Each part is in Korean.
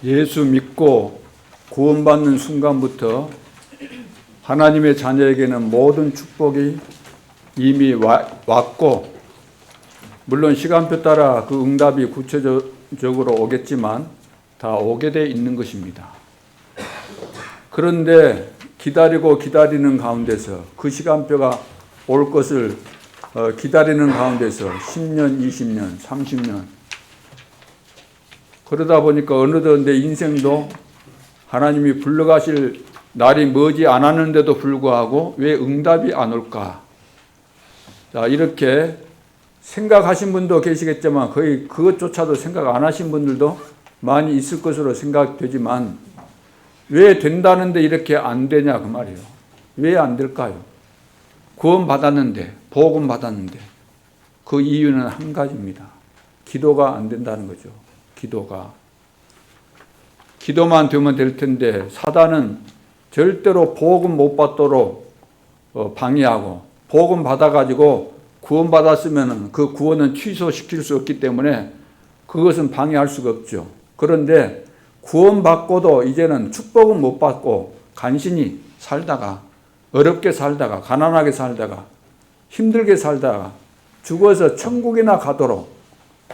예수 믿고 구원받는 순간부터 하나님의 자녀에게는 모든 축복이 이미 왔고, 물론 시간표 따라 그 응답이 구체적으로 오겠지만 다 오게 돼 있는 것입니다. 그런데 기다리는 가운데서 그 시간표가 올 것을 기다리는 가운데서 10년, 20년, 30년 그러다 보니까 어느덧 내 인생도 하나님이 불러가실 날이 머지 않았는데도 불구하고 왜 응답이 안 올까? 자, 이렇게 생각하신 분도 계시겠지만 거의 그것조차도 생각 안 하신 분들도 많이 있을 것으로 생각되지만 왜 된다는데 이렇게 안 되냐 그 말이에요. 왜 안 될까요? 구원 받았는데, 복음 받았는데 그 이유는 한 가지입니다. 기도가 안 된다는 거죠. 기도만 되면 될 텐데 사단은 절대로 복음 못 받도록 방해하고, 복음 받아가지고 구원 받았으면 그 구원은 취소시킬 수 없기 때문에 그것은 방해할 수가 없죠. 그런데 구원 받고도 이제는 축복은 못 받고 간신히 살다가, 어렵게 살다가, 가난하게 살다가, 힘들게 살다가 죽어서 천국이나 가도록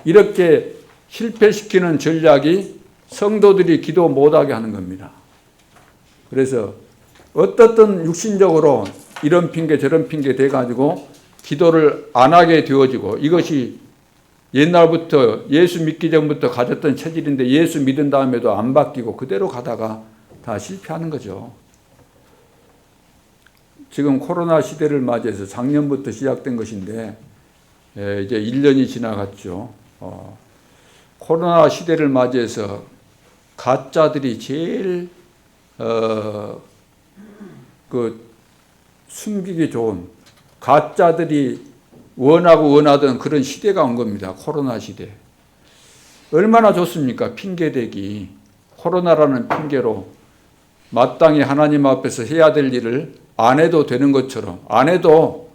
이렇게 실패시키는 전략이 성도들이 기도 못하게 하는 겁니다. 그래서 어떻든 육신적으로 이런 핑계 저런 핑계 돼가지고 기도를 안 하게 되어지고, 이것이 옛날부터 예수 믿기 전부터 가졌던 체질인데 예수 믿은 다음에도 안 바뀌고 그대로 가다가 다 실패하는 거죠. 지금 코로나 시대를 맞이해서 작년부터 시작된 것인데 이제 1년이 지나갔죠. 코로나 시대를 맞이해서 가짜들이 제일 숨기기 좋은, 가짜들이 원하던 그런 시대가 온 겁니다. 코로나 시대. 얼마나 좋습니까? 핑계대기. 코로나라는 핑계로 마땅히 하나님 앞에서 해야 될 일을 안 해도 되는 것처럼, 안 해도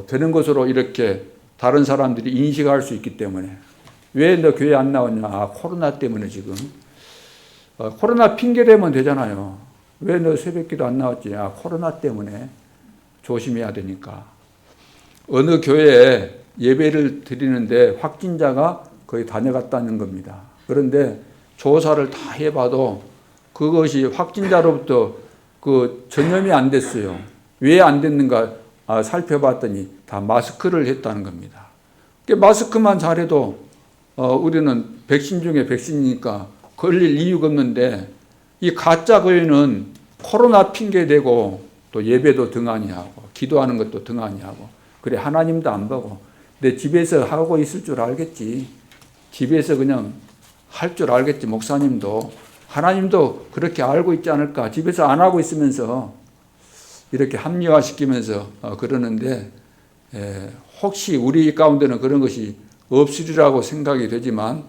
되는 것으로 이렇게 다른 사람들이 인식할 수 있기 때문에. 왜 너 교회 안 나오냐? 아, 코로나 때문에 지금. 코로나 핑계대면 되잖아요. 왜 너 새벽기도 안 나왔지? 아, 코로나 때문에. 조심해야 되니까. 어느 교회에 예배를 드리는데 확진자가 거의 다녀갔다는 겁니다. 그런데 조사를 다 해봐도 그것이 확진자로부터 그 전염이 안 됐어요. 왜 안 됐는가 살펴봤더니 다 마스크를 했다는 겁니다. 마스크만 잘해도 우리는 백신 중에 백신이니까 걸릴 이유가 없는데, 이 가짜 교회는 코로나 핑계대고 또 예배도 등한히 하고 기도하는 것도 등한히 하고, 그래 하나님도 안 보고 내 집에서 하고 있을 줄 알겠지. 집에서 그냥 할 줄 알겠지. 목사님도 하나님도 그렇게 알고 있지 않을까. 집에서 안 하고 있으면서 이렇게 합리화시키면서 그러는데, 혹시 우리 가운데는 그런 것이 없으리라고 생각이 되지만,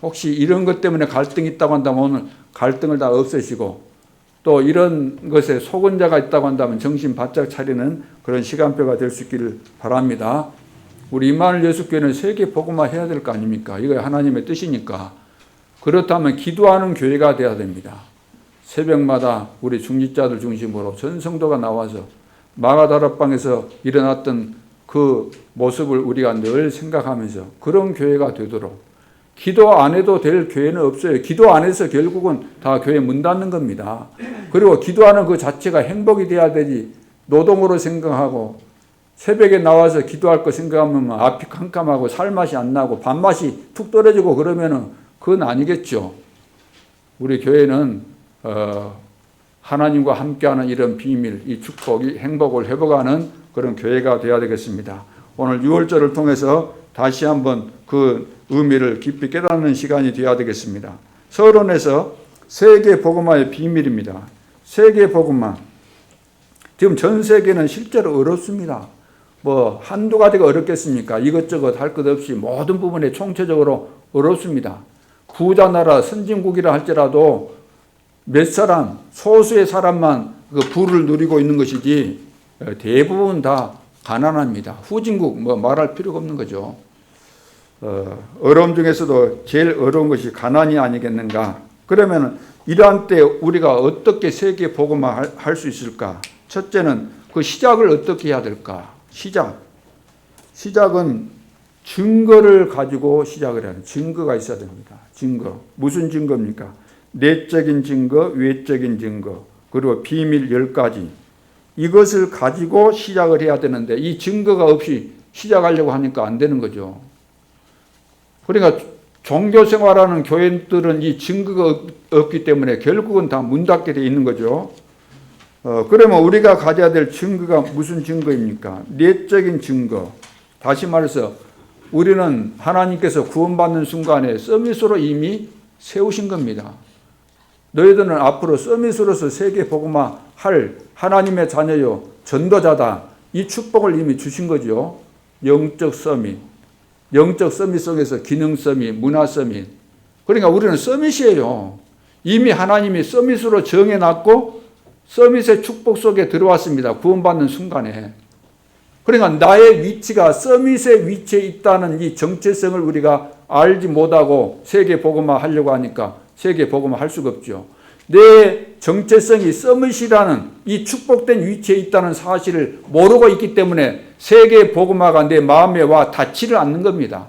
혹시 이런 것 때문에 갈등이 있다고 한다면 오늘 갈등을 다 없애시고, 또 이런 것에 속은 자가 있다고 한다면 정신 바짝 차리는 그런 시간표가 될 수 있기를 바랍니다. 우리 임마누엘 예수교회는 세계 복음화 해야 될 거 아닙니까? 이거 하나님의 뜻이니까. 그렇다면 기도하는 교회가 돼야 됩니다. 새벽마다 우리 중직자들 중심으로 전 성도가 나와서 마가다락방에서 일어났던 그 모습을 우리가 늘 생각하면서 그런 교회가 되도록. 기도 안 해도 될 교회는 없어요. 기도 안 해서 결국은 다 교회 문 닫는 겁니다. 그리고 기도하는 그 자체가 행복이 돼야 되지, 노동으로 생각하고 새벽에 나와서 기도할 거 생각하면 앞이 캄캄하고 살맛이 안 나고 밥맛이 툭 떨어지고 그러면은 그건 아니겠죠. 우리 교회는 하나님과 함께하는 이런 비밀, 이 축복, 이 행복을 회복하는 그런 교회가 되어야 되겠습니다. 오늘 6월절을 통해서 다시 한번 그 의미를 깊이 깨닫는 시간이 되어야 되겠습니다. 서론에서 세계 복음화의 비밀입니다. 세계 복음화. 지금 전 세계는 실제로 어렵습니다. 뭐 한두 가지가 어렵겠습니까? 이것저것 할 것 없이 모든 부분에 총체적으로 어렵습니다. 부자 나라 선진국이라 할지라도 몇 사람, 소수의 사람만 그 부를 누리고 있는 것이지 대부분 다 가난합니다. 후진국 뭐 말할 필요가 없는 거죠. 어려움 중에서도 제일 어려운 것이 가난이 아니겠는가 그러면 이러한 때 우리가 어떻게 세계 복음화 할 수 있을까? 첫째는 그 시작을 어떻게 해야 될까? 시작은 증거를 가지고 시작을 해야 돼요. 증거가 있어야 됩니다. 증거. 무슨 증거입니까? 내적인 증거, 외적인 증거, 그리고 비밀 10가지. 이것을 가지고 시작을 해야 되는데 이 증거가 없이 시작하려고 하니까 안 되는 거죠. 그러니까 종교생활하는 교회들은 이 증거가 없기 때문에 결국은 다 문 닫게 되어 있는 거죠. 그러면 우리가 가져야 될 증거가 무슨 증거입니까? 내적인 증거. 다시 말해서 우리는 하나님께서 구원받는 순간에 서밋으로 이미 세우신 겁니다. 너희들은 앞으로 서밋으로서 세계 복음화 할 하나님의 자녀요 전도자다. 이 축복을 이미 주신 거죠. 영적 서밋. 영적 서밋 속에서 기능 서밋, 문화 서밋. 그러니까 우리는 서밋이에요. 이미 하나님이 서밋으로 정해놨고 서밋의 축복 속에 들어왔습니다. 구원받는 순간에. 그러니까 나의 위치가 서밋의 위치에 있다는 이 정체성을 우리가 알지 못하고 세계 복음화 하려고 하니까 세계 복음화 할 수가 없죠. 내 정체성이 서밋이라는 이 축복된 위치에 있다는 사실을 모르고 있기 때문에 세계 복음화가 내 마음에 와 닿지를 않는 겁니다.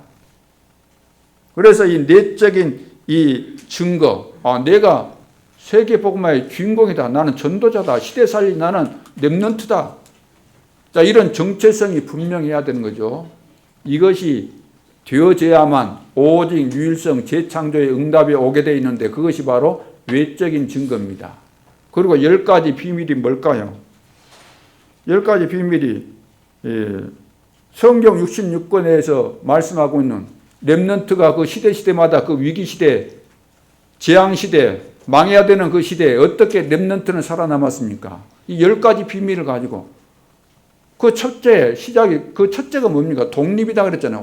그래서 이 내적인 이 증거, 내가 세계 복음화의 주인공이다. 나는 전도자다. 시대 살린 나는 렘넌트다. 자, 이런 정체성이 분명해야 되는 거죠. 이것이 되어져야만 오직 유일성 재창조의 응답이 오게 되어 있는데 그것이 바로 외적인 증거입니다. 그리고 10가지 비밀이 뭘까요? 10가지 비밀이 성경 66권에서 말씀하고 있는 렘넌트가 그 시대마다 그 위기시대, 재앙시대, 망해야 되는 그 시대에 어떻게 렘넌트는 살아남았습니까? 이 10가지 비밀을 가지고 그 첫째가 뭡니까? 독립이다 그랬잖아요.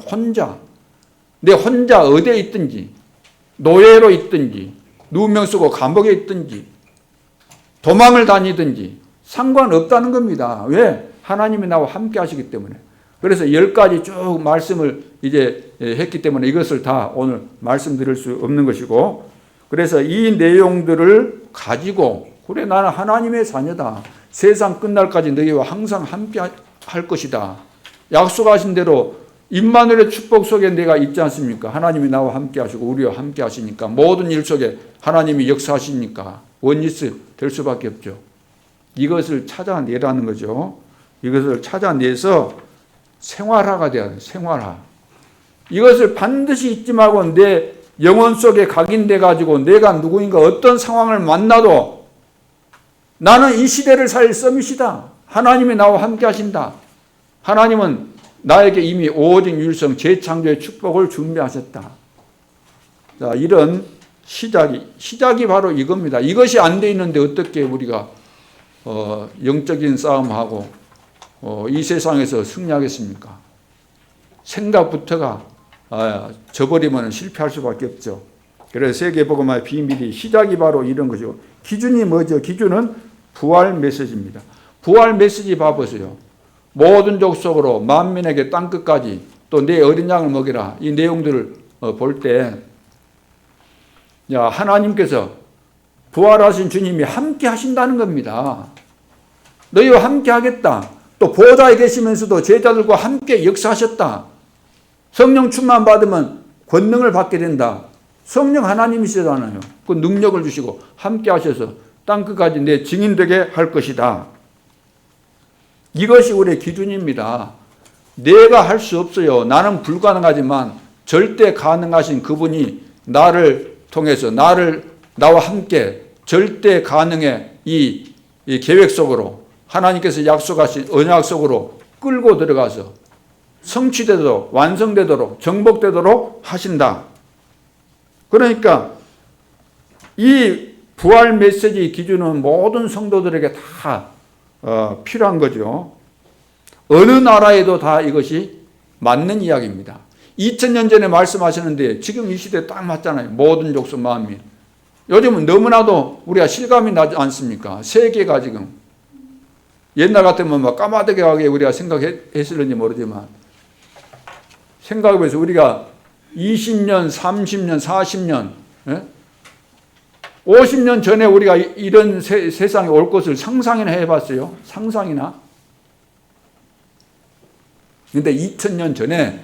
내 혼자 어디에 있든지, 노예로 있든지, 누명 쓰고 감옥에 있든지, 도망을 다니든지 상관없다는 겁니다. 왜? 하나님이 나와 함께 하시기 때문에. 그래서 10가지 쭉 말씀을 이제 했기 때문에 이것을 다 오늘 말씀드릴 수 없는 것이고, 그래서 이 내용들을 가지고, 그래, 나는 하나님의 자녀다. 세상 끝날까지 너희와 항상 함께 할 것이다. 약속하신 대로 임마누엘의 축복 속에 내가 있지 않습니까? 하나님이 나와 함께 하시고 우리와 함께 하시니까 모든 일 속에 하나님이 역사하시니까 원리스 될 수밖에 없죠. 이것을 찾아내라는 거죠. 이것을 찾아내서 생활화가 돼야 돼요. 생활화. 이것을 반드시 잊지 말고 내 영혼 속에 각인돼 가지고 내가 누구인가 어떤 상황을 만나도 나는 이 시대를 살릴 서밋이다. 하나님이 나와 함께 하신다. 하나님은 나에게 이미 오직 유일성 재창조의 축복을 준비하셨다. 자, 이런 시작이 바로 이겁니다. 이것이 안 돼 있는데 어떻게 우리가 영적인 싸움하고 이 세상에서 승리하겠습니까? 생각부터가 저버리면 실패할 수밖에 없죠. 그래서 세계복음화의 비밀이 시작이 바로 이런 것이고, 기준이 뭐죠? 기준은 부활 메시지입니다. 부활 메시지 봐보세요. 모든 족속으로 만민에게 땅끝까지 또 내 어린 양을 먹이라. 이 내용들을 볼 때 하나님께서 부활하신 주님이 함께 하신다는 겁니다. 너희와 함께 하겠다. 또 보좌에 계시면서도 제자들과 함께 역사하셨다. 성령 충만 받으면 권능을 받게 된다. 성령 하나님이시잖아요. 그 능력을 주시고 함께 하셔서 땅끝까지 내 증인 되게 할 것이다. 이것이 우리의 기준입니다. 내가 할 수 없어요. 나는 불가능하지만 절대 가능하신 그분이 나를 통해서 나와 함께 절대 가능의 이 계획 속으로 하나님께서 약속하신 언약 속으로 끌고 들어가서 성취되도록 완성되도록 정복되도록 하신다. 그러니까 이 부활 메시지 기준은 모든 성도들에게 다 필요한 거죠. 어느 나라에도 다 이것이 맞는 이야기입니다. 2000년 전에 말씀하셨는데 지금 이 시대에 딱 맞잖아요. 모든 족속 만민. 요즘은 너무나도 우리가 실감이 나지 않습니까? 세계가 지금 옛날 같으면 막 까마득하게 우리가 생각했을는지 모르지만 생각해보세요. 우리가 20년, 30년, 40년 50년 전에 우리가 이런 세상에 올 것을 상상이나 해봤어요? 상상이나? 근데 2000년 전에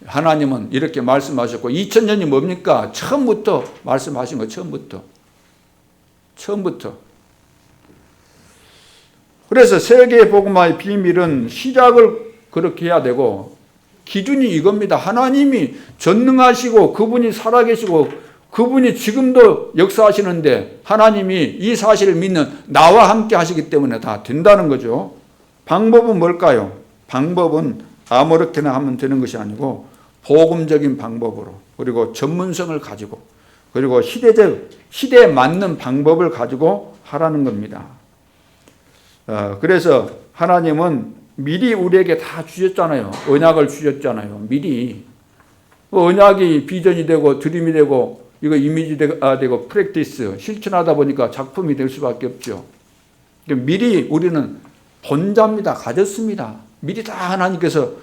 하나님은 이렇게 말씀하셨고, 2000년이 뭡니까? 처음부터 말씀하신 거, 처음부터. 그래서 세계 복음화의 비밀은 시작을 그렇게 해야 되고, 기준이 이겁니다. 하나님이 전능하시고 그분이 살아계시고 그분이 지금도 역사하시는데 하나님이 이 사실을 믿는 나와 함께 하시기 때문에 다 된다는 거죠. 방법은 뭘까요? 방법은 아무렇게나 하면 되는 것이 아니고 복음적인 방법으로, 그리고 전문성을 가지고, 그리고 시대에 맞는 방법을 가지고 하라는 겁니다. 그래서 하나님은 미리 우리에게 다 주셨잖아요. 언약을 주셨잖아요. 미리. 언약이 비전이 되고 드림이 되고 이거 이미지가 되고 프랙티스, 실천하다 보니까 작품이 될 수밖에 없죠. 미리 우리는 본자입니다. 가졌습니다. 미리 다 하나님께서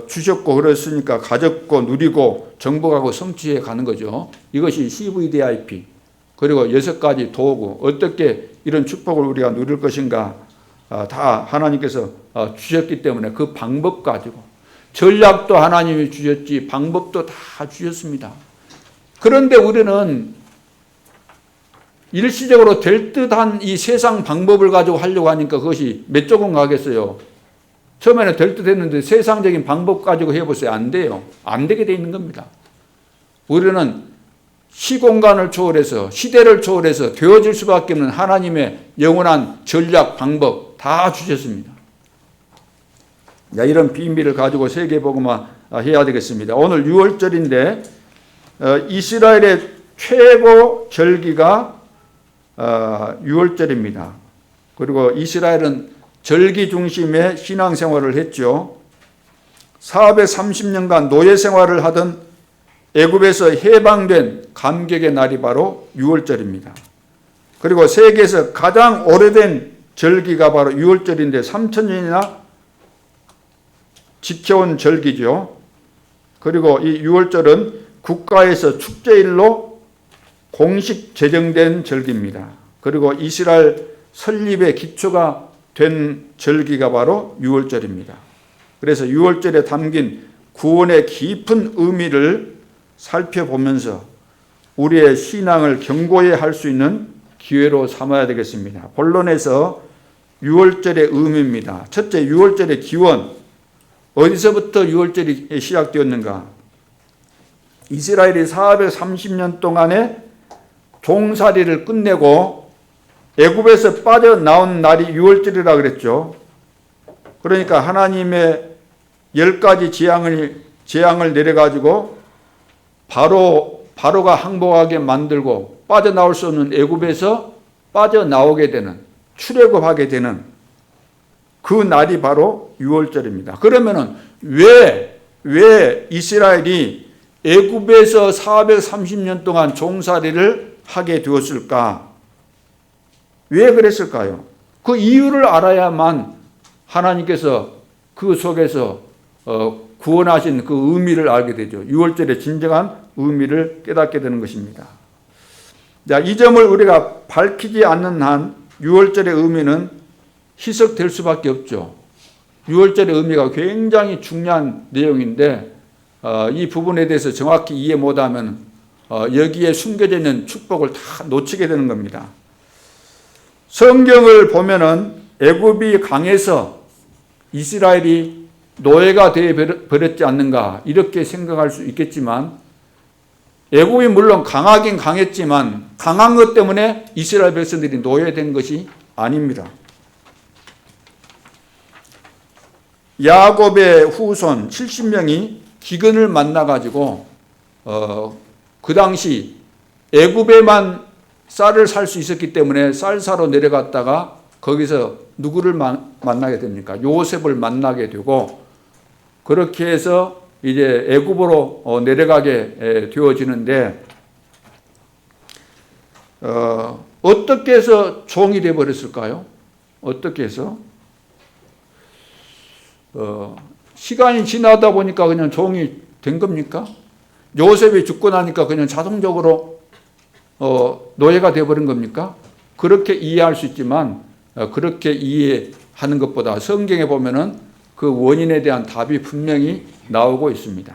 주셨고 그랬으니까 가졌고 누리고 정복하고 성취해 가는 거죠. 이것이 CVDIP. 그리고 6가지 도구, 어떻게 이런 축복을 우리가 누릴 것인가, 다 하나님께서 주셨기 때문에 그 방법 가지고, 전략도 하나님이 주셨지 방법도 다 주셨습니다. 그런데 우리는 일시적으로 될 듯한 이 세상 방법을 가지고 하려고 하니까 그것이 몇 조금 가겠어요. 처음에는 될 듯 했는데 세상적인 방법 가지고 해보세요. 안 돼요. 안 되게 돼 있는 겁니다. 우리는 시공간을 초월해서, 시대를 초월해서 되어질 수밖에 없는 하나님의 영원한 전략, 방법 다 주셨습니다. 이런 비밀을 가지고 세계복음화 해야 되겠습니다. 오늘 6월절인데 이스라엘의 최고 절기가 6월절입니다. 그리고 이스라엘은 절기 중심의 신앙생활을 했죠. 430년간 노예 생활을 하던 애굽에서 해방된 감격의 날이 바로 6월절입니다. 그리고 세계에서 가장 오래된 절기가 바로 6월절인데 3000년이나 지켜온 절기죠. 그리고 이 6월절은 국가에서 축제일로 공식 제정된 절기입니다. 그리고 이스라엘 설립의 기초가 된 절기가 바로 6월절입니다. 그래서 6월절에 담긴 구원의 깊은 의미를 살펴보면서 우리의 신앙을 견고히 할 수 있는 기회로 삼아야 되겠습니다. 본론에서 6월절의 의미입니다. 첫째, 6월절의 기원. 어디서부터 6월절이 시작되었는가? 이스라엘이 430년 동안의 종살이를 끝내고 애굽에서 빠져나온 날이 6월절이라 그랬죠. 그러니까 하나님의 10가지 재앙을 내려가지고 바로가 항복하게 만들고 빠져나올 수 없는 애굽에서 빠져나오게 되는, 출애굽하게 되는 그 날이 바로 6월절입니다. 그러면은 왜 이스라엘이 애굽에서 430년 동안 종살이를 하게 되었을까? 왜 그랬을까요? 그 이유를 알아야만 하나님께서 그 속에서 구원하신 그 의미를 알게 되죠. 6월절의 진정한 의미를 깨닫게 되는 것입니다. 자, 이 점을 우리가 밝히지 않는 한 6월절의 의미는 희석될 수밖에 없죠. 6월절의 의미가 굉장히 중요한 내용인데 이 부분에 대해서 정확히 이해 못하면 여기에 숨겨져 있는 축복을 다 놓치게 되는 겁니다. 성경을 보면은 애굽이 강해서 이스라엘이 노예가 되어버렸지 않는가 이렇게 생각할 수 있겠지만, 애굽이 물론 강하긴 강했지만 강한 것 때문에 이스라엘 백성들이 노예된 것이 아닙니다. 야곱의 후손 70명이 기근을 만나가지고 그 당시 애굽에만 쌀을 살 수 있었기 때문에 쌀 사러 내려갔다가 거기서 누구를 만나게 됩니까? 요셉을 만나게 되고, 그렇게 해서 이제 애굽으로 내려가게 되어지는데, 어떻게 해서 종이 되어 버렸을까요? 어떻게 해서? 시간이 지나다 보니까 그냥 종이 된 겁니까? 요셉이 죽고 나니까 그냥 자동적으로 노예가 되어버린 겁니까? 그렇게 이해할 수 있지만 그렇게 이해하는 것보다 성경에 보면은 그 원인에 대한 답이 분명히 나오고 있습니다.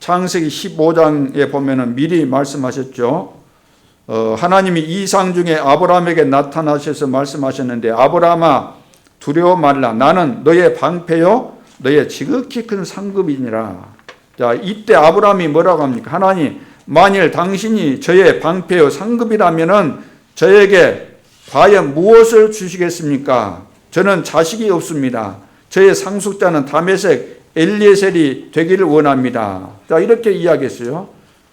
창세기 15장에 보면은 미리 말씀하셨죠. 하나님이 이상 중에 아브라함에게 나타나셔서 말씀하셨는데 아브라함아 두려워 말라 나는 너의 방패요 너의 지극히 큰 상급이니라. 자, 이때 아브라함이 뭐라고 합니까? 하나님 만일 당신이 저의 방패요 상급이라면은 저에게 과연 무엇을 주시겠습니까? 저는 자식이 없습니다. 저의 상속자는 다메섹 엘리에셀이 되기를 원합니다. 자, 이렇게 이야기했어요.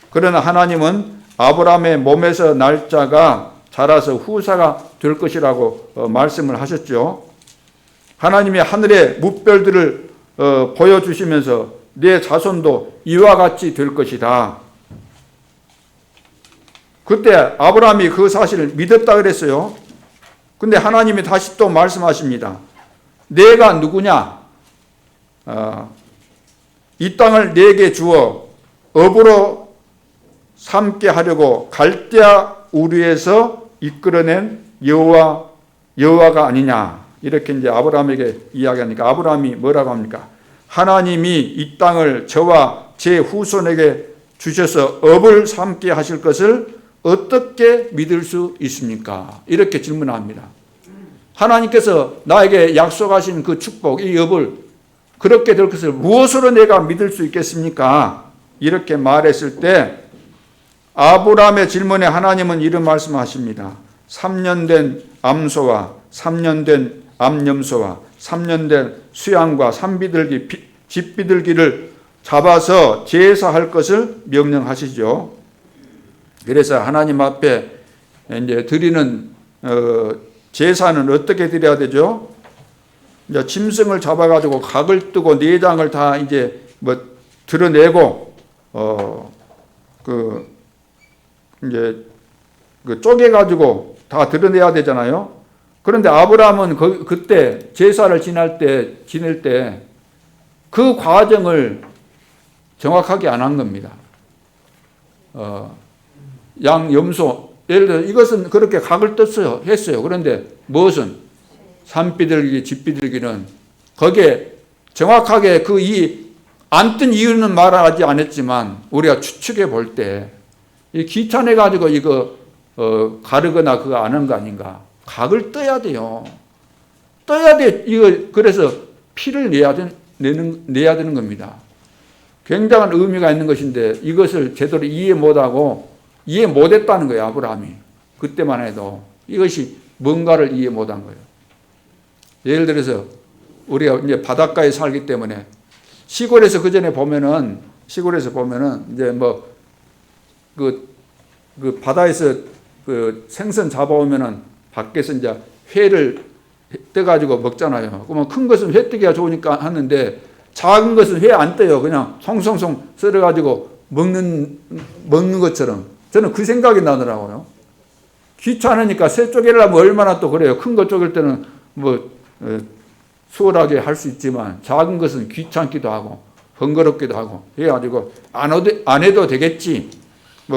그러나 하나님은 아브라함의 몸에서 날 자가 자라서 후사가 될 것이라고 말씀을 하셨죠. 하나님이 하늘의 뭇별들을 보여주시면서 내 자손도 이와 같이 될 것이다. 그때 아브라함이 그 사실을 믿었다 그랬어요. 근데 하나님이 다시 또 말씀하십니다. 내가 누구냐? 이 땅을 내게 주어 업으로 삼게 하려고 갈대아 우르에서 이끌어낸 여호와가 아니냐. 이렇게 이제 아브라함에게 이야기하니까 아브라함이 뭐라고 합니까? 하나님이 이 땅을 저와 제 후손에게 주셔서 업을 삼게 하실 것을 어떻게 믿을 수 있습니까? 이렇게 질문합니다. 하나님께서 나에게 약속하신 그 축복, 이 업을 그렇게 될 것을 무엇으로 내가 믿을 수 있겠습니까? 이렇게 말했을 때 아브라함의 질문에 하나님은 이런 말씀하십니다. 3년 된 암소와 3년 된 암염소와 3년 된 수양과 산비둘기, 집비둘기를 잡아서 제사할 것을 명령하시죠. 그래서 하나님 앞에 이제 드리는 제사는 어떻게 드려야 되죠? 이제 짐승을 잡아가지고 각을 뜨고 내장을 다 이제 뭐 드러내고 이제 쪼개가지고 다 드러내야 되잖아요. 그런데 아브라함은 그때 제사를 지낼 때 그 과정을 정확하게 안 한 겁니다. 양, 염소, 예를 들어 이것은 그렇게 각을 했어요. 그런데 무엇은? 산비둘기, 집비둘기는 거기에 정확하게 안 뜬 이유는 말하지 않았지만 우리가 추측해 볼 때 이 귀찮아가지고 이거 가르거나 그거 안 한 거 아닌가? 각을 떠야 돼요. 떠야 돼. 그래서 피를 내야 되는 겁니다. 굉장한 의미가 있는 것인데 이것을 제대로 이해 못했다는 거예요, 아브라함이. 그때만 해도 이것이 뭔가를 이해 못한 거예요. 예를 들어서 우리가 이제 바닷가에 살기 때문에 시골에서 보면은 이제 그 바다에서 그 생선 잡아오면은 밖에서 이제 회를 떠가지고 먹잖아요. 그러면 큰 것은 회 뜨기가 좋으니까 하는데 작은 것은 회 안 떠요. 그냥 송송송 썰어가지고 먹는 것처럼. 저는 그 생각이 나더라고요. 귀찮으니까 새 쪼개려면 얼마나 또 그래요. 큰 거 쪼갤 때는 수월하게 할 수 있지만 작은 것은 귀찮기도 하고 번거롭기도 하고 해가지고 안 해도 되겠지.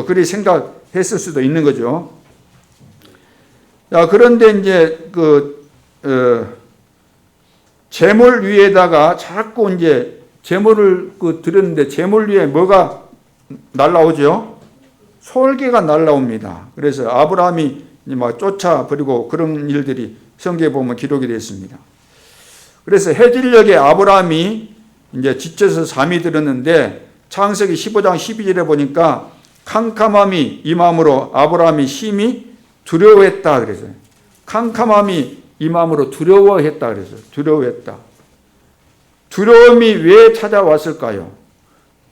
그리 생각했을 수도 있는 거죠. 자, 그런데 이제 제물 위에다가 자꾸 이제 제물을 드렸는데 제물 위에 뭐가 날라오죠? 솔개가 날라옵니다. 그래서 아브라함이 막 쫓아버리고 그런 일들이 성경에 보면 기록이 되어 있습니다. 그래서 해질녘에 아브라함이 이제 지쳐서 잠이 들었는데 창세기 15장 12절에 보니까 캄캄함이 임함으로 아브라함이 심히 두려워했다 그래서요. 캄캄함이 임함으로 두려워했다 그래서요. 두려워했다. 두려움이 왜 찾아왔을까요?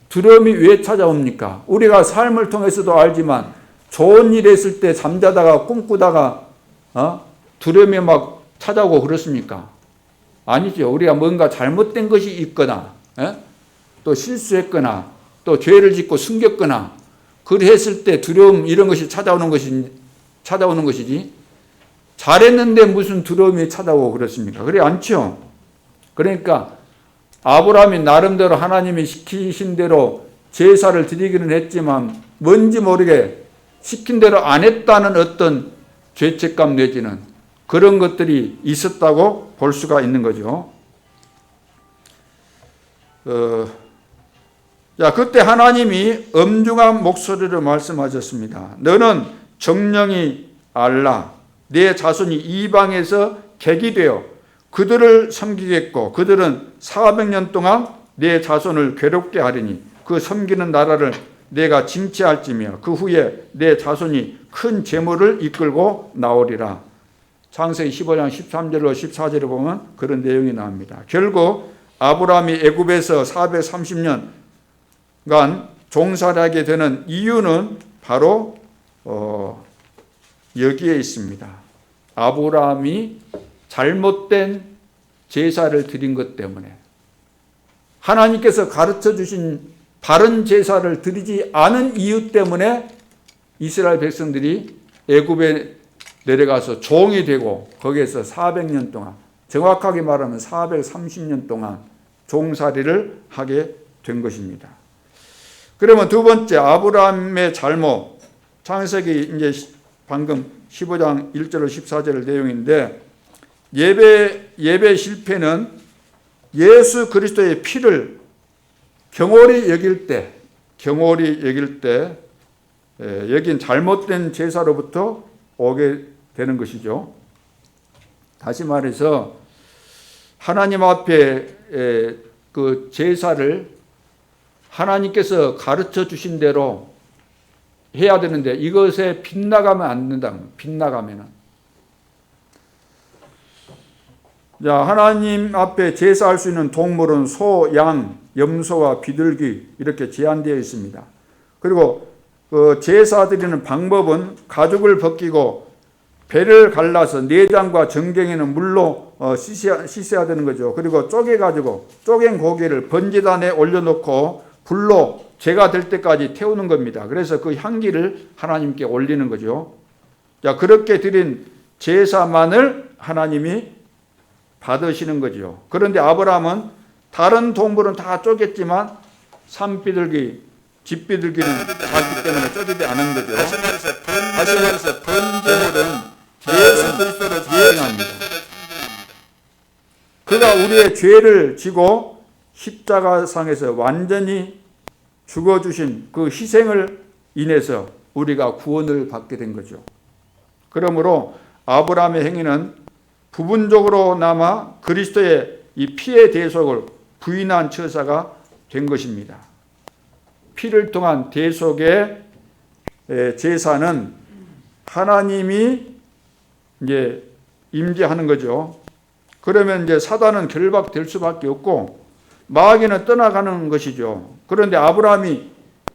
두려움이 왜 찾아옵니까? 우리가 삶을 통해서도 알지만 좋은 일 했을 때 잠자다가 꿈꾸다가 두려움이 막 찾아오고 그렇습니까? 아니죠. 우리가 뭔가 잘못된 것이 있거나 또 실수했거나 또 죄를 짓고 숨겼거나 그랬을 때 두려움 이런 것이 찾아오는 것이지 잘했는데 무슨 두려움이 찾아오고 그렇습니까? 그래 않죠. 그러니까 아브라함이 나름대로 하나님이 시키신 대로 제사를 드리기는 했지만 뭔지 모르게 시킨 대로 안 했다는 어떤 죄책감 내지는 그런 것들이 있었다고 볼 수가 있는 거죠. 그때 하나님이 엄중한 목소리로 말씀하셨습니다. 너는 정령이 알라. 내 자손이 이방에서 객이 되어 그들을 섬기겠고 그들은 400년 동안 내 자손을 괴롭게 하리니 그 섬기는 나라를 내가 징치할지며 그 후에 내 자손이 큰 재물을 이끌고 나오리라. 창세기 15장 13절로 14절에 보면 그런 내용이 나옵니다. 결국 아브라함이 애굽에서 430년간 종살이하게 되는 이유는 바로 여기에 있습니다. 아브라함이 잘못된 제사를 드린 것 때문에 하나님께서 가르쳐 주신 바른 제사를 드리지 않은 이유 때문에 이스라엘 백성들이 애굽에 내려가서 종이 되고 거기에서 400년 동안, 정확하게 말하면 430년 동안 종살이를 하게 된 것입니다. 그러면 두 번째 아브라함의 잘못, 창세기 이제 방금 15장 1절로 14절 내용인데 예배 실패는 예수 그리스도의 피를 경홀히 여길 때 여긴 잘못된 제사로부터 오게 되는 것이죠. 다시 말해서 하나님 앞에 그 제사를 하나님께서 가르쳐 주신 대로 해야 되는데 이것에 빗나가면 안 된다. 빗나가면은. 자, 하나님 앞에 제사할 수 있는 동물은 소, 양, 염소와 비둘기 이렇게 제한되어 있습니다. 그리고 그 제사 드리는 방법은 가죽을 벗기고 배를 갈라서 내장과 정경에는 물로 씻어야 되는 거죠. 그리고 쪼개가지고 쪼갠 고기를 번제단에 올려놓고 불로 제가 될 때까지 태우는 겁니다. 그래서 그 향기를 하나님께 올리는 거죠. 자, 그렇게 드린 제사만을 하나님이 받으시는 거죠. 그런데 아브라함은 다른 동물은 다 쪼갰지만 산비둘기, 집비둘기는 작기 때문에 쪼개지 않은 거죠. 다시 말해서 번제물은 예수 그리스도를 예언합니다. 그가 우리의 죄를 지고 십자가상에서 완전히 죽어주신 그 희생을 인해서 우리가 구원을 받게 된 거죠. 그러므로 아브라함의 행위는 부분적으로나마 그리스도의 이 피의 대속을 부인한 처사가 된 것입니다. 피를 통한 대속의 제사는 하나님이 이제 임재하는 거죠. 그러면 이제 사단은 결박될 수밖에 없고 마귀는 떠나가는 것이죠. 그런데 아브라함이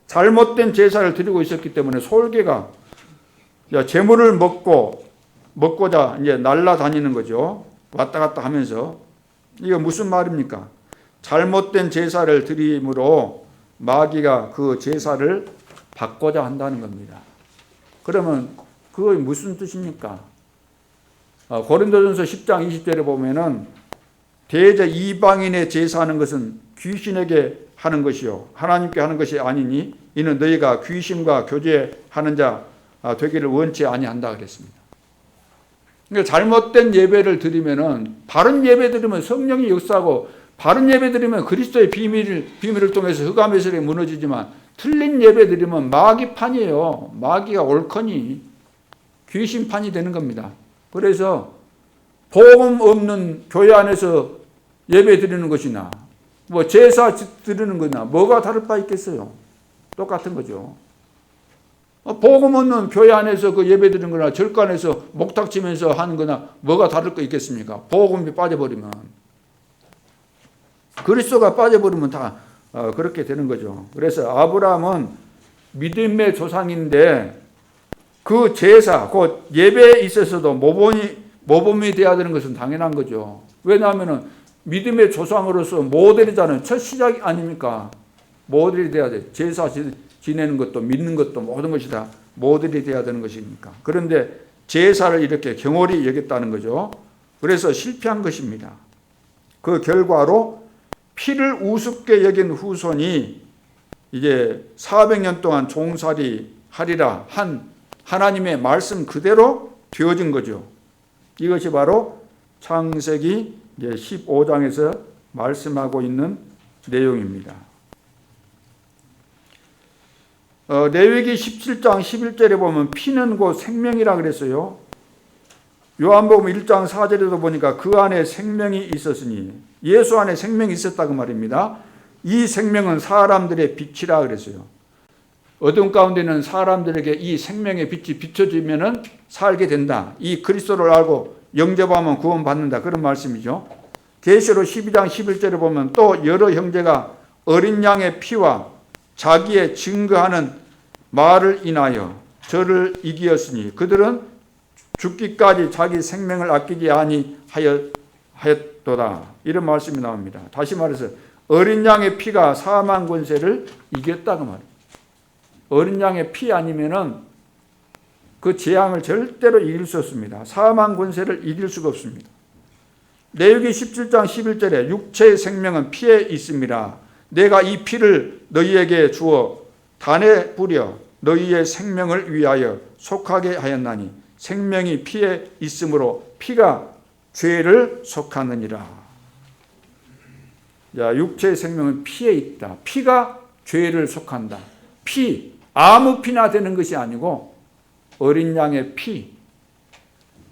잘못된 제사를 드리고 있었기 때문에 솔개가 재물을 먹고자 이제 날아다니는 거죠. 왔다 갔다 하면서. 이거 무슨 말입니까? 잘못된 제사를 드림으로 마귀가 그 제사를 받고자 한다는 겁니다. 그러면 그게 무슨 뜻입니까? 고린도전서 10장 20절에 보면은 대제 이방인의 제사하는 것은 귀신에게 하는 것이요 하나님께 하는 것이 아니니 이는 너희가 귀신과 교제하는 자 되기를 원치 아니한다 그랬습니다. 그러니까 잘못된 예배를 드리면은 바른 예배 드리면 성령이 역사하고 바른 예배 드리면 그리스도의 비밀을 통해서 흑암의설이 무너지지만 틀린 예배 드리면 마귀판이에요. 마귀가 옳거니 귀신판이 되는 겁니다. 그래서 복음 없는 교회 안에서 예배 드리는 것이나 뭐 제사 드리는 거나 뭐가 다를 바 있겠어요? 똑같은 거죠. 복음 없는 교회 안에서 그 예배 드리는 거나 절간에서 목탁 치면서 하는 거나 뭐가 다를 거 있겠습니까? 복음이 빠져버리면. 그리스도가 빠져버리면 다 그렇게 되는 거죠. 그래서 아브라함은 믿음의 조상인데 그 제사, 그 예배에 있어서도 모범이 되어야 되는 것은 당연한 거죠. 왜냐하면 믿음의 조상으로서 모델이잖아요. 첫 시작 아닙니까? 모델이 돼야 돼. 제사 지내는 것도 믿는 것도 모든 것이 다 모델이 돼야 되는 것이니까. 그런데 제사를 이렇게 경홀히 여겼다는 거죠. 그래서 실패한 것입니다. 그 결과로 피를 우습게 여긴 후손이 이제 400년 동안 종살이 하리라 한 하나님의 말씀 그대로 되어진 거죠. 이것이 바로 창세기 15장에서 말씀하고 있는 내용입니다. 레위기 17장 11절에 보면 피는 곧 생명이라 그랬어요. 요한복음 1장 4절에도 보니까 그 안에 생명이 있었으니, 예수 안에 생명이 있었다고 말입니다. 이 생명은 사람들의 빛이라 그랬어요. 어둠 가운데는 사람들에게 이 생명의 빛이 비춰지면은 살게 된다. 이 그리스도를 알고 영접하면 구원받는다. 그런 말씀이죠. 계시록 12장 11절에 보면 또 여러 형제가 어린 양의 피와 자기의 증거하는 말을 인하여 저를 이기었으니 그들은 죽기까지 자기 생명을 아끼지 아니하였도다. 이런 말씀이 나옵니다. 다시 말해서 어린 양의 피가 사망 권세를 이겼다고 말입니다. 어린 양의 피 아니면은 그 재앙을 절대로 이길 수 없습니다. 사망 권세를 이길 수가 없습니다. 레위기 17장 11절에 육체의 생명은 피에 있습니다. 내가 이 피를 너희에게 주어 단에 뿌려 너희의 생명을 위하여 속하게 하였나니 생명이 피에 있으므로 피가 죄를 속하느니라. 자, 육체의 생명은 피에 있다. 피가 죄를 속한다. 피, 아무 피나 되는 것이 아니고 어린 양의 피,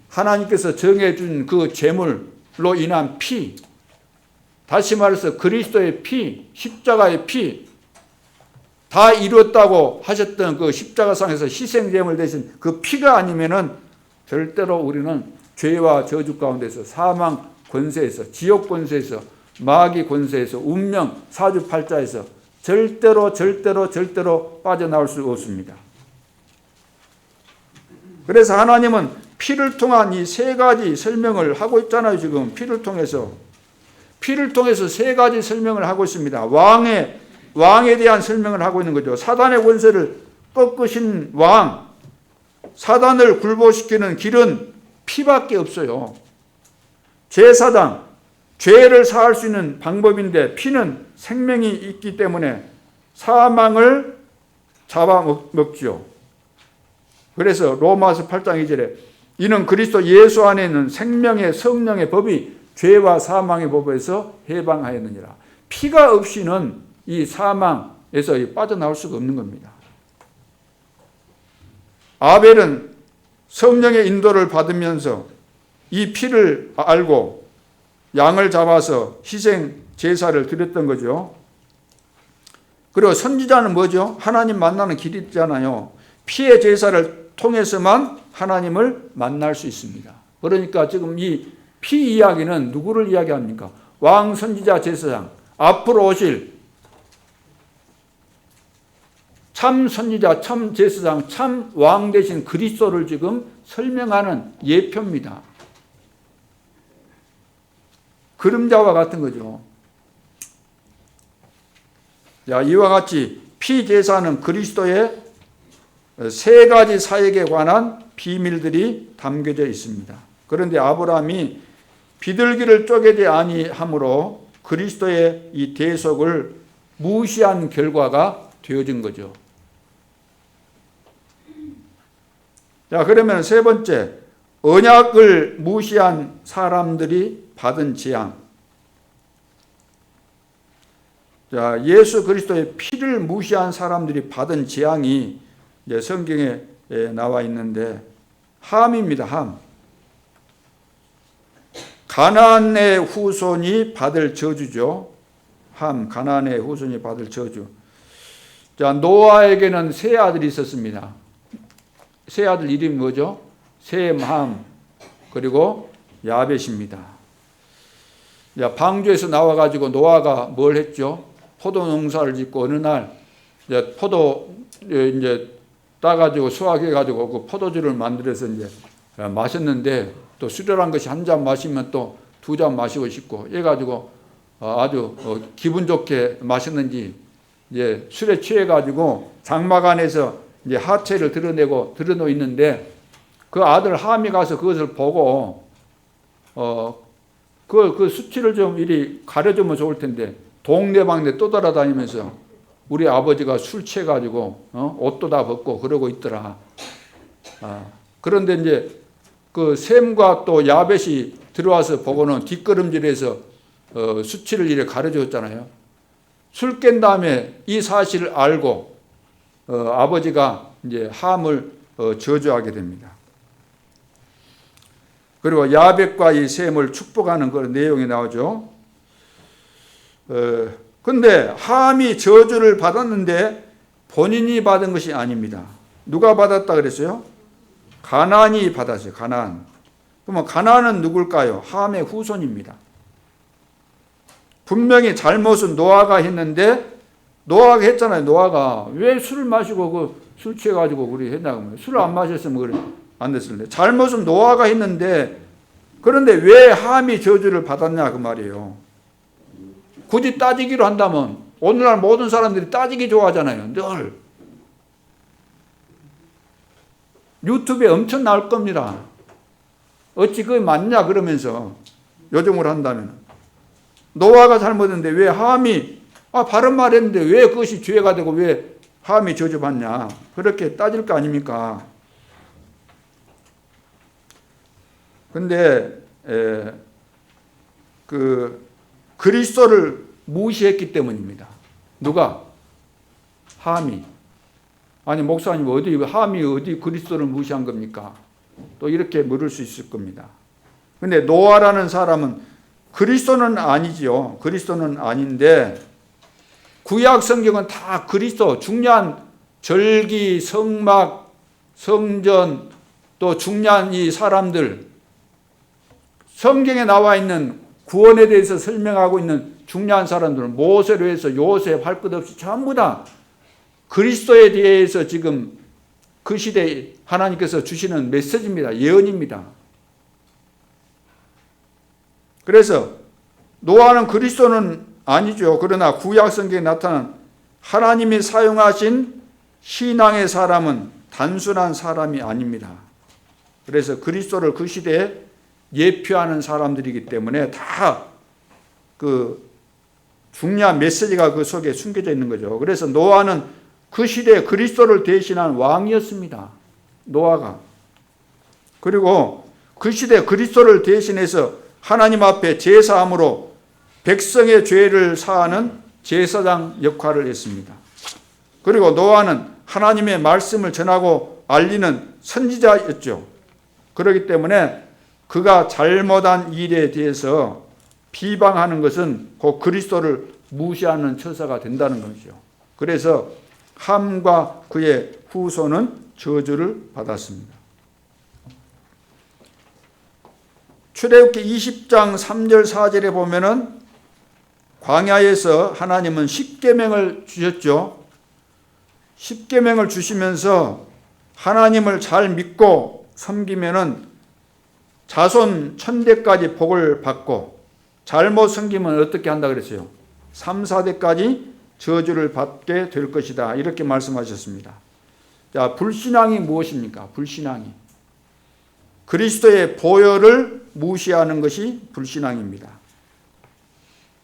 하나님께서 정해준 그 제물로 인한 피, 다시 말해서 그리스도의 피, 십자가의 피, 다 이루었다고 하셨던 그 십자가상에서 희생제물 대신 그 피가 아니면은 절대로 우리는 죄와 저주 가운데서 사망 권세에서, 지옥 권세에서, 마귀 권세에서, 운명 사주팔자에서 절대로 빠져나올 수 없습니다. 그래서 하나님은 피를 통한 이 세 가지 설명을 하고 있잖아요. 지금 피를 통해서 세 가지 설명을 하고 있습니다. 왕에 대한 설명을 하고 있는 거죠. 사단의 권세를 꺾으신 왕, 사단을 굴복시키는 길은 피밖에 없어요. 제사장, 죄를 사할 수 있는 방법인데 피는 생명이 있기 때문에 사망을 잡아먹지요. 그래서 로마서 8장 2절에 이는 그리스도 예수 안에 있는 생명의 성령의 법이 죄와 사망의 법에서 해방하였느니라. 피가 없이는 이 사망에서 빠져나올 수가 없는 겁니다. 아벨은 성령의 인도를 받으면서 이 피를 알고 양을 잡아서 희생 제사를 드렸던 거죠. 그리고 선지자는 뭐죠? 하나님 만나는 길이잖아요. 피의 제사를 통해서만 하나님을 만날 수 있습니다. 그러니까 지금 이 피 이야기는 누구를 이야기합니까? 왕, 선지자, 제사장, 앞으로 오실 참 선지자, 참 제사장, 참 왕 대신 그리스도를 지금 설명하는 예표입니다. 그림자와 같은 거죠. 자, 이와 같이 피제사는 그리스도의 세 가지 사역에 관한 비밀들이 담겨져 있습니다. 그런데 아브라함이 비둘기를 쪼개지 아니함으로 그리스도의 이 대속을 무시한 결과가 되어진 거죠. 자, 그러면 세 번째, 언약을 무시한 사람들이 받은 재앙. 자, 예수 그리스도의 피를 무시한 사람들이 받은 재앙이 이제 성경에 나와 있는데 함입니다. 함. 가나안의 후손이 받을 저주죠. 함, 가나안의 후손이 받을 저주. 자, 노아에게는 세 아들이 있었습니다. 세 아들 이름이 뭐죠? 셈, 함, 그리고 야벳입니다. 자, 방주에서 나와가지고 노아가 뭘 했죠? 포도 농사를 짓고 어느 날 이제 포도 이제 따가지고 수확해가지고 그 포도주를 만들어서 이제 마셨는데 또 술이란 것이 한 잔 마시면 또 두 잔 마시고 싶고 이래가지고 아주 기분 좋게 마셨는지 이제 술에 취해가지고 장막 안에서 이제 하체를 드러내고 있는데 그 아들 함이 가서 그것을 보고 그 수치를 좀 이리 가려주면 좋을 텐데 동네방네 떠돌아다니면서 우리 아버지가 술 취해가지고 옷도 다 벗고 그러고 있더라. 그런데 이제 그 셈과 또 야벳이 들어와서 보고는 뒷걸음질해서 수치를 이래 가르쳐줬잖아요. 술 깬 다음에 이 사실을 알고 아버지가 이제 함을 저주하게 됩니다. 그리고 야벳과 이 셈을 축복하는 그런 내용이 나오죠. 근데 함이 저주를 받았는데 본인이 받은 것이 아닙니다. 누가 받았다 그랬어요? 가나안이 받았어요. 가나안. 그러면 가나안은 누굴까요? 함의 후손입니다. 분명히 잘못은 노아가 했는데, 노아가 했잖아요. 노아가 왜 술을 마시고 술 취해가지고 그리 했냐고. 술을 안 마셨으면 그래 안 됐을 텐데. 잘못은 노아가 했는데, 그런데 왜 함이 저주를 받았냐 그 말이에요. 굳이 따지기로 한다면 오늘날 모든 사람들이 따지기 좋아하잖아요. 늘 유튜브에 엄청 나올 겁니다. 어찌 그게 맞냐 그러면서 요즘을 한다면 노아가 잘못했는데 왜 함이 바른 말 했는데 왜 그것이 죄가 되고 왜 함이 저주받냐 그렇게 따질 거 아닙니까? 근데 그리스도를 무시했기 때문입니다. 누가? 함이. 아니 목사님 함이 어디 그리스도를 무시한 겁니까? 또 이렇게 물을 수 있을 겁니다. 근데 노아라는 사람은 그리스도는 아니지요. 그리스도는 아닌데 구약 성경은 다 그리스도 중요한 절기, 성막, 성전 또 중요한 이 사람들 성경에 나와 있는 구원에 대해서 설명하고 있는 중요한 사람들은 모세로 해서 요셉 할 것 없이 전부 다 그리스도에 대해서 지금 그 시대에 하나님께서 주시는 메시지입니다. 예언입니다. 그래서 노아는 그리스도는 아니죠. 그러나 구약 성경에 나타난 하나님이 사용하신 신앙의 사람은 단순한 사람이 아닙니다. 그래서 그리스도를 그 시대에 예표하는 사람들이기 때문에 다 그 중요한 메시지가 그 속에 숨겨져 있는 거죠. 그래서 노아는 그 시대에 그리스도를 대신한 왕이었습니다. 노아가. 그리고 그 시대에 그리스도를 대신해서 하나님 앞에 제사함으로 백성의 죄를 사하는 제사장 역할을 했습니다. 그리고 노아는 하나님의 말씀을 전하고 알리는 선지자였죠. 그렇기 때문에 그가 잘못한 일에 대해서 비방하는 것은 곧 그리스도를 무시하는 처사가 된다는 것이죠. 그래서 함과 그의 후손은 저주를 받았습니다. 출애굽기 20장 3절 4절에 보면은 광야에서 하나님은 십계명을 주셨죠. 십계명을 주시면서 하나님을 잘 믿고 섬기면은 자손 1000대까지 복을 받고 잘못 섬기면 어떻게 한다 그랬어요? 3, 4대까지 저주를 받게 될 것이다. 이렇게 말씀하셨습니다. 자, 불신앙이 무엇입니까? 불신앙이. 그리스도의 보혈을 무시하는 것이 불신앙입니다.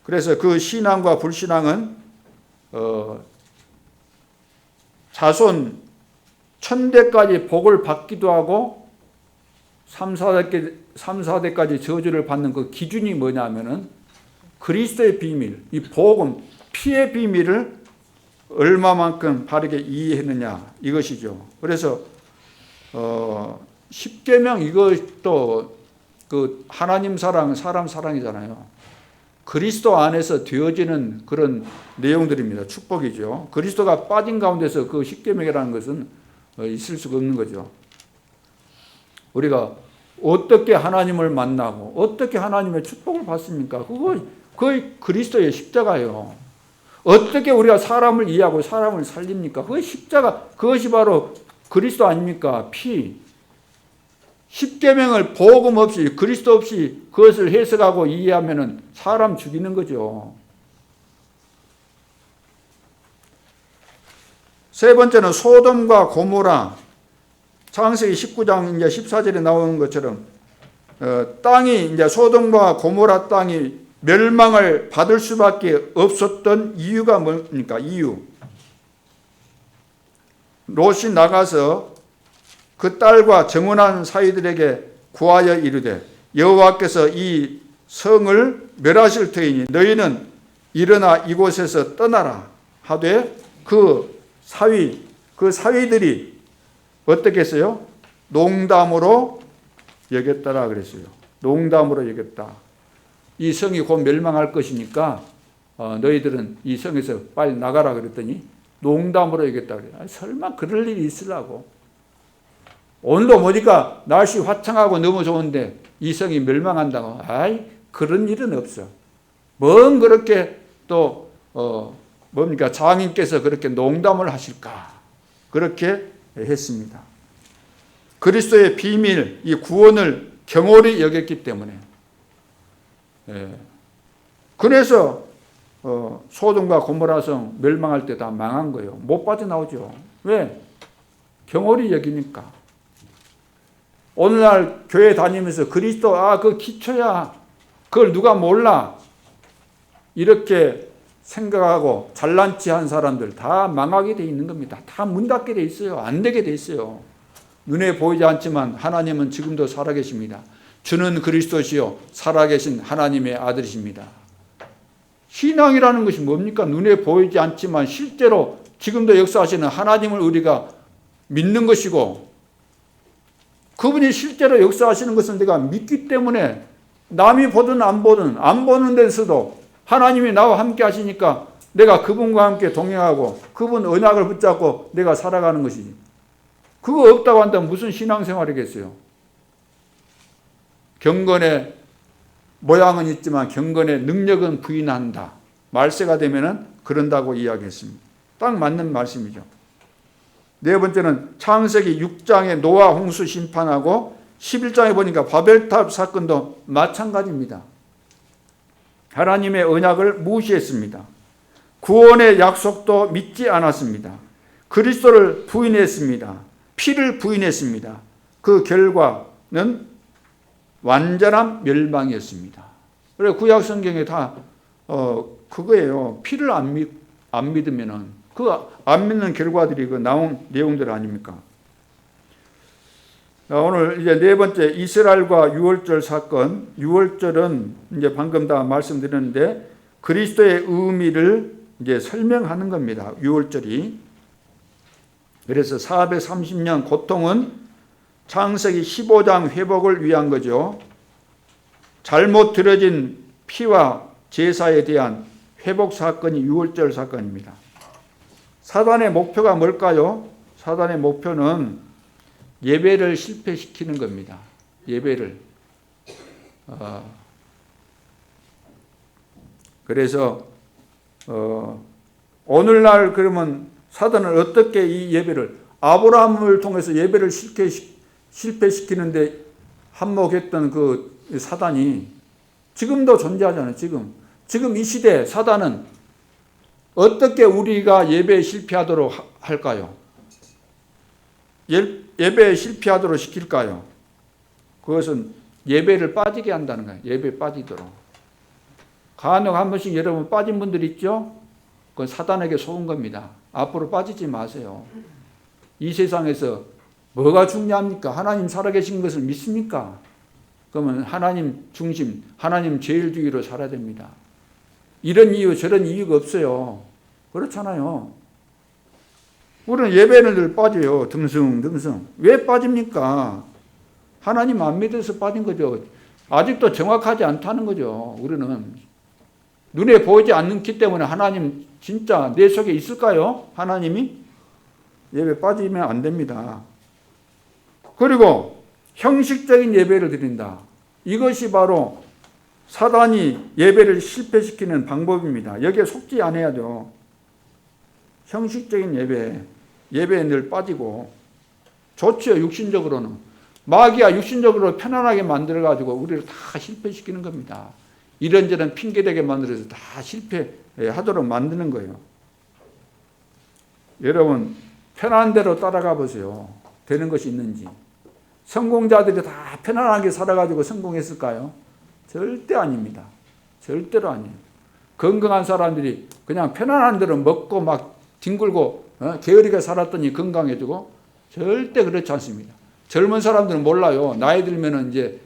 그래서 그 신앙과 불신앙은 자손 1000대까지 복을 받기도 하고 3, 4대까지 저주를 받는 그 기준이 뭐냐면은 그리스도의 비밀, 이 복음, 피의 비밀을 얼마만큼 바르게 이해했느냐 이것이죠. 그래서 십계명 이것도 그 하나님 사랑, 사람 사랑이잖아요. 그리스도 안에서 되어지는 그런 내용들입니다. 축복이죠. 그리스도가 빠진 가운데서 그 십계명이라는 것은 있을 수가 없는 거죠. 우리가 어떻게 하나님을 만나고 어떻게 하나님의 축복을 받습니까? 그거 그리스도의 십자가예요. 어떻게 우리가 사람을 이해하고 사람을 살립니까? 그게 십자가, 그것이 바로 그리스도 아닙니까? 피. 십계명을 복음 없이 그리스도 없이 그것을 해석하고 이해하면은 사람 죽이는 거죠. 세 번째는 소돔과 고모라. 창세기 19장 이제 14절에 나오는 것처럼 땅이 이제 소돔과 고모라 땅이 멸망을 받을 수밖에 없었던 이유가 뭡니까? 이유. 롯이 나가서 그 딸과 정혼한 사위들에게 구하여 이르되 여호와께서 이 성을 멸하실 터이니 너희는 일어나 이곳에서 떠나라 하되 그 사위들이 어떻게 했어요? 농담으로 여겼더라 그랬어요. 농담으로 여겼다. 이 성이 곧 멸망할 것이니까 너희들은 이 성에서 빨리 나가라 그랬더니 농담으로 여겼다 그래요. 설마 그럴 일이 있으려고. 오늘도 보니까 날씨 화창하고 너무 좋은데 이 성이 멸망한다고. 아이, 그런 일은 없어. 뭔 그렇게 또 뭡니까 장인께서 그렇게 농담을 하실까. 그렇게 했습니다. 그리스도의 비밀, 이 구원을 경홀히 여겼기 때문에. 그래서 소돔과 고모라 성 멸망할 때 다 망한 거예요. 못 빠져나오죠. 왜? 경홀히 여기니까. 오늘날 교회 다니면서 그리스도 그 기초야. 그걸 누가 몰라. 이렇게 생각하고 잘난 체한 사람들 다 망하게 돼 있는 겁니다. 다 문 닫게 돼 있어요. 안 되게 돼 있어요. 눈에 보이지 않지만 하나님은 지금도 살아계십니다. 주는 그리스도시요 살아계신 하나님의 아들이십니다. 신앙이라는 것이 뭡니까? 눈에 보이지 않지만 실제로 지금도 역사하시는 하나님을 우리가 믿는 것이고, 그분이 실제로 역사하시는 것을 내가 믿기 때문에 남이 보든 안 보는 데서도 하나님이 나와 함께 하시니까 내가 그분과 함께 동행하고 그분 언약을 붙잡고 내가 살아가는 것이지. 그거 없다고 한다면 무슨 신앙생활이겠어요? 경건의 모양은 있지만 경건의 능력은 부인한다. 말세가 되면은 그런다고 이야기했습니다. 딱 맞는 말씀이죠. 네 번째는 창세기 6장의 노아 홍수 심판하고 11장에 보니까 바벨탑 사건도 마찬가지입니다. 하나님의 언약을 무시했습니다. 구원의 약속도 믿지 않았습니다. 그리스도를 부인했습니다. 피를 부인했습니다. 그 결과는 완전한 멸망이었습니다. 그래 구약 성경에 다 그거예요. 피를 안 믿으면은 그 안 믿는 결과들이 그 나온 내용들 아닙니까? 오늘 이제 네 번째 이스라엘과 유월절 사건. 유월절은 이제 방금 다 말씀드렸는데 그리스도의 의미를 이제 설명하는 겁니다. 유월절이. 그래서 430년 고통은 창세기 15장 회복을 위한 거죠. 잘못 들어진 피와 제사에 대한 회복 사건이 유월절 사건입니다. 사단의 목표가 뭘까요? 사단의 목표는 예배를 실패시키는 겁니다. 예배를. 그래서 오늘날 그러면 사단은 어떻게 이 예배를 아브라함을 통해서 예배를 실패시키는데 한몫했던 그 사단이 지금도 존재하잖아요. 지금 이 시대 사단은 어떻게 우리가 예배에 실패하도록 할까요? 예배에 실패하도록 시킬까요? 그것은 예배를 빠지게 한다는 거예요. 예배에 빠지도록. 간혹 한 번씩 여러분 빠진 분들 있죠? 그건 사단에게 속은 겁니다. 앞으로 빠지지 마세요. 이 세상에서 뭐가 중요합니까? 하나님 살아계신 것을 믿습니까? 그러면 하나님 중심, 하나님 제일주의로 살아야 됩니다. 이런 이유 저런 이유가 없어요. 그렇잖아요. 우리는 예배는 늘 빠져요. 듬성듬성. 왜 빠집니까? 하나님 안 믿어서 빠진 거죠. 아직도 정확하지 않다는 거죠. 우리는 눈에 보이지 않기 때문에 하나님 진짜 내 속에 있을까요? 하나님이? 예배 빠지면 안 됩니다. 그리고 형식적인 예배를 드린다. 이것이 바로 사단이 예배를 실패시키는 방법입니다. 여기에 속지 않아야죠. 형식적인 예배에 늘 빠지고 좋죠. 육신적으로는. 마귀가 육신적으로 편안하게 만들어가지고 우리를 다 실패시키는 겁니다. 이런저런 핑계대게 만들어서 다 실패하도록 만드는 거예요. 여러분 편안한 대로 따라가 보세요. 되는 것이 있는지. 성공자들이 다 편안하게 살아가지고 성공했을까요? 절대 아닙니다. 절대로 아니에요. 건강한 사람들이 그냥 편안한 대로 먹고 막 뒹굴고 게으르게 살았더니 건강해지고 절대 그렇지 않습니다. 젊은 사람들은 몰라요. 나이 들면은 이제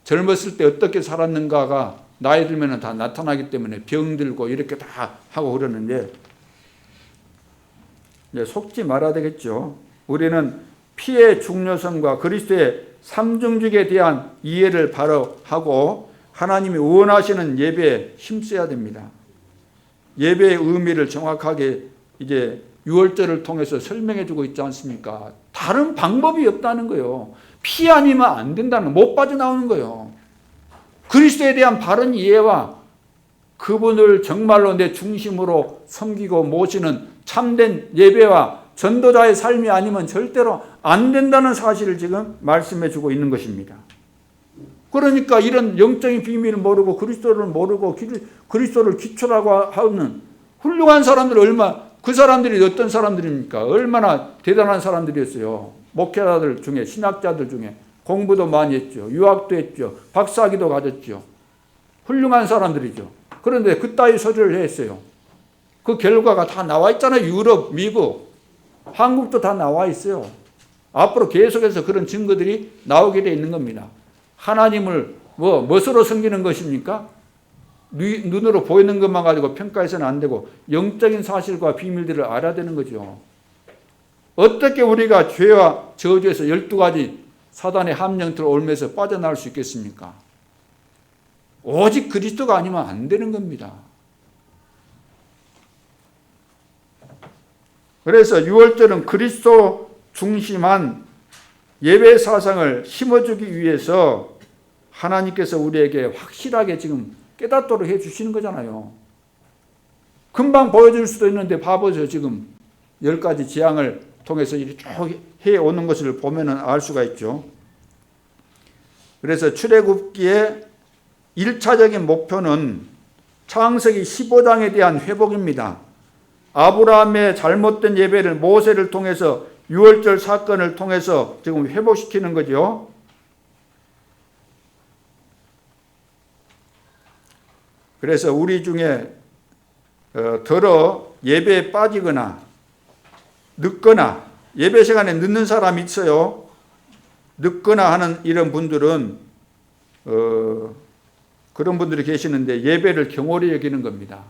젊었을 때 어떻게 살았는가가 나이 들면은 다 나타나기 때문에 병들고 이렇게 다 하고 그러는데, 이제 속지 말아야 되겠죠. 우리는 피의 중요성과 그리스도의 삼중직에 대한 이해를 바로 하고 하나님이 원하시는 예배에 힘써야 됩니다. 예배의 의미를 정확하게 이제 유월절을 통해서 설명해 주고 있지 않습니까? 다른 방법이 없다는 거예요. 피 아니면 안 된다는, 못 빠져나오는 거예요. 그리스도에 대한 바른 이해와 그분을 정말로 내 중심으로 섬기고 모시는 참된 예배와 전도자의 삶이 아니면 절대로 안 된다는 사실을 지금 말씀해 주고 있는 것입니다. 그러니까 이런 영적인 비밀을 모르고 그리스도를 모르고 그리스도를 기초라고 하는 훌륭한 사람들, 그 사람들이 어떤 사람들입니까? 얼마나 대단한 사람들이었어요. 목회자들 중에, 신학자들 중에 공부도 많이 했죠. 유학도 했죠. 박사학위도 가졌죠. 훌륭한 사람들이죠. 그런데 그따위 소리를 했어요. 그 결과가 다 나와 있잖아요. 유럽, 미국, 한국도 다 나와 있어요. 앞으로 계속해서 그런 증거들이 나오게 돼 있는 겁니다. 하나님을 무엇으로 섬기는 것입니까? 눈으로 보이는 것만 가지고 평가해서는 안 되고 영적인 사실과 비밀들을 알아야 되는 거죠. 어떻게 우리가 죄와 저주에서 12가지 사단의 함정틀을 옮면서 빠져나올 수 있겠습니까? 오직 그리스도가 아니면 안 되는 겁니다. 그래서 유월절은 그리스도 중심한 예배 사상을 심어주기 위해서 하나님께서 우리에게 확실하게 지금 깨닫도록 해주시는 거잖아요. 금방 보여줄 수도 있는데 봐보세요. 지금 10가지 재앙을 통해서 이렇게 쭉 해오는 것을 보면 알 수가 있죠. 그래서 출애굽기의 1차적인 목표는 창세기 15장에 대한 회복입니다. 아브라함의 잘못된 예배를 모세를 통해서 유월절 사건을 통해서 지금 회복시키는 거죠. 그래서 우리 중에 더러 예배에 빠지거나 늦거나 예배 시간에 늦는 사람이 있어요. 늦거나 하는 이런 분들은 그런 분들이 계시는데 예배를 경홀히 여기는 겁니다.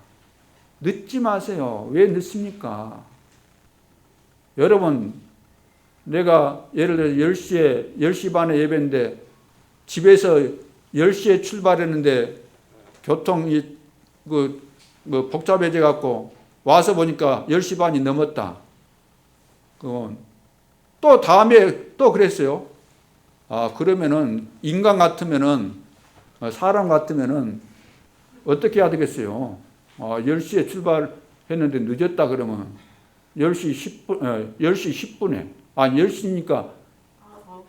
늦지 마세요. 왜 늦습니까? 여러분, 내가 예를 들어 10시 반에 예배인데 집에서 10시에 출발했는데 교통이 복잡해져 갖고 와서 보니까 10시 반이 넘었다. 또 다음에 또 그랬어요. 그러면은 인간 같으면은 사람 같으면은 어떻게 해야 되겠어요? 10시에 출발했는데 늦었다 그러면 10시 10분에 10시니까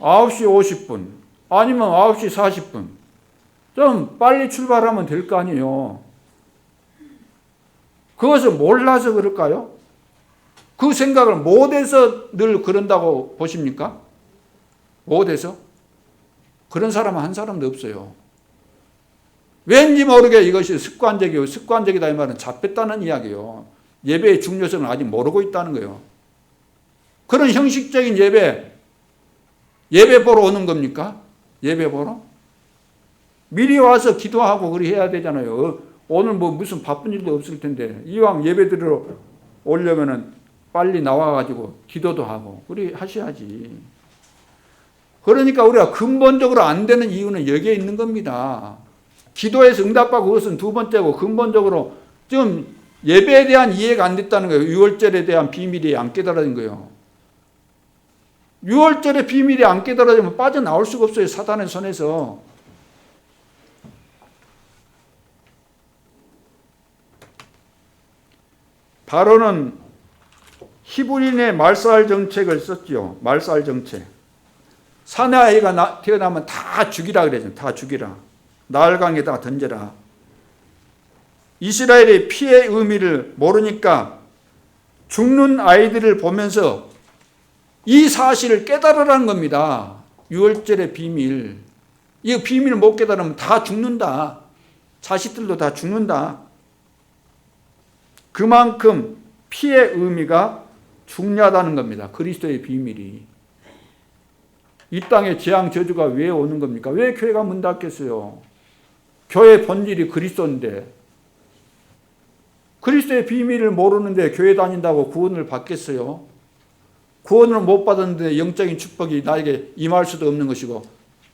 9시 50분 아니면 9시 40분 좀 빨리 출발하면 될 거 아니에요. 그것을 몰라서 그럴까요? 그 생각을 못해서 늘 그런다고 보십니까? 못해서? 그런 사람은 한 사람도 없어요. 왠지 모르게 이것이 습관적이다 이 말은 잡혔다는 이야기예요. 예배의 중요성을 아직 모르고 있다는 거예요. 그런 형식적인 예배 보러 오는 겁니까? 예배 보러? 미리 와서 기도하고 그리 해야 되잖아요. 오늘 무슨 바쁜 일도 없을 텐데 이왕 예배 드리러 오려면은 빨리 나와가지고 기도도 하고 그리 하셔야지. 그러니까 우리가 근본적으로 안 되는 이유는 여기에 있는 겁니다. 기도에서 응답받고 그것은 두 번째고 근본적으로 지금 예배에 대한 이해가 안 됐다는 거예요. 유월절에 대한 비밀이 안 깨달아진 거예요. 유월절의 비밀이 안 깨달아지면 빠져나올 수가 없어요. 사단의 손에서. 바로는 히브리인의 말살 정책을 썼죠. 말살 정책. 사내 아이가 태어나면 다 죽이라 그러죠. 다 죽이라. 나일강에다 던져라. 이스라엘의 피의 의미를 모르니까 죽는 아이들을 보면서 이 사실을 깨달으라는 겁니다. 유월절의 비밀. 이 비밀을 못 깨달으면 다 죽는다. 자식들도 다 죽는다. 그만큼 피의 의미가 중요하다는 겁니다. 그리스도의 비밀이. 이 땅에 재앙 저주가 왜 오는 겁니까? 왜 교회가 문 닫겠어요? 교회 본질이 그리스도인데, 그리스도의 비밀을 모르는데 교회 다닌다고 구원을 받겠어요? 구원을 못 받았는데 영적인 축복이 나에게 임할 수도 없는 것이고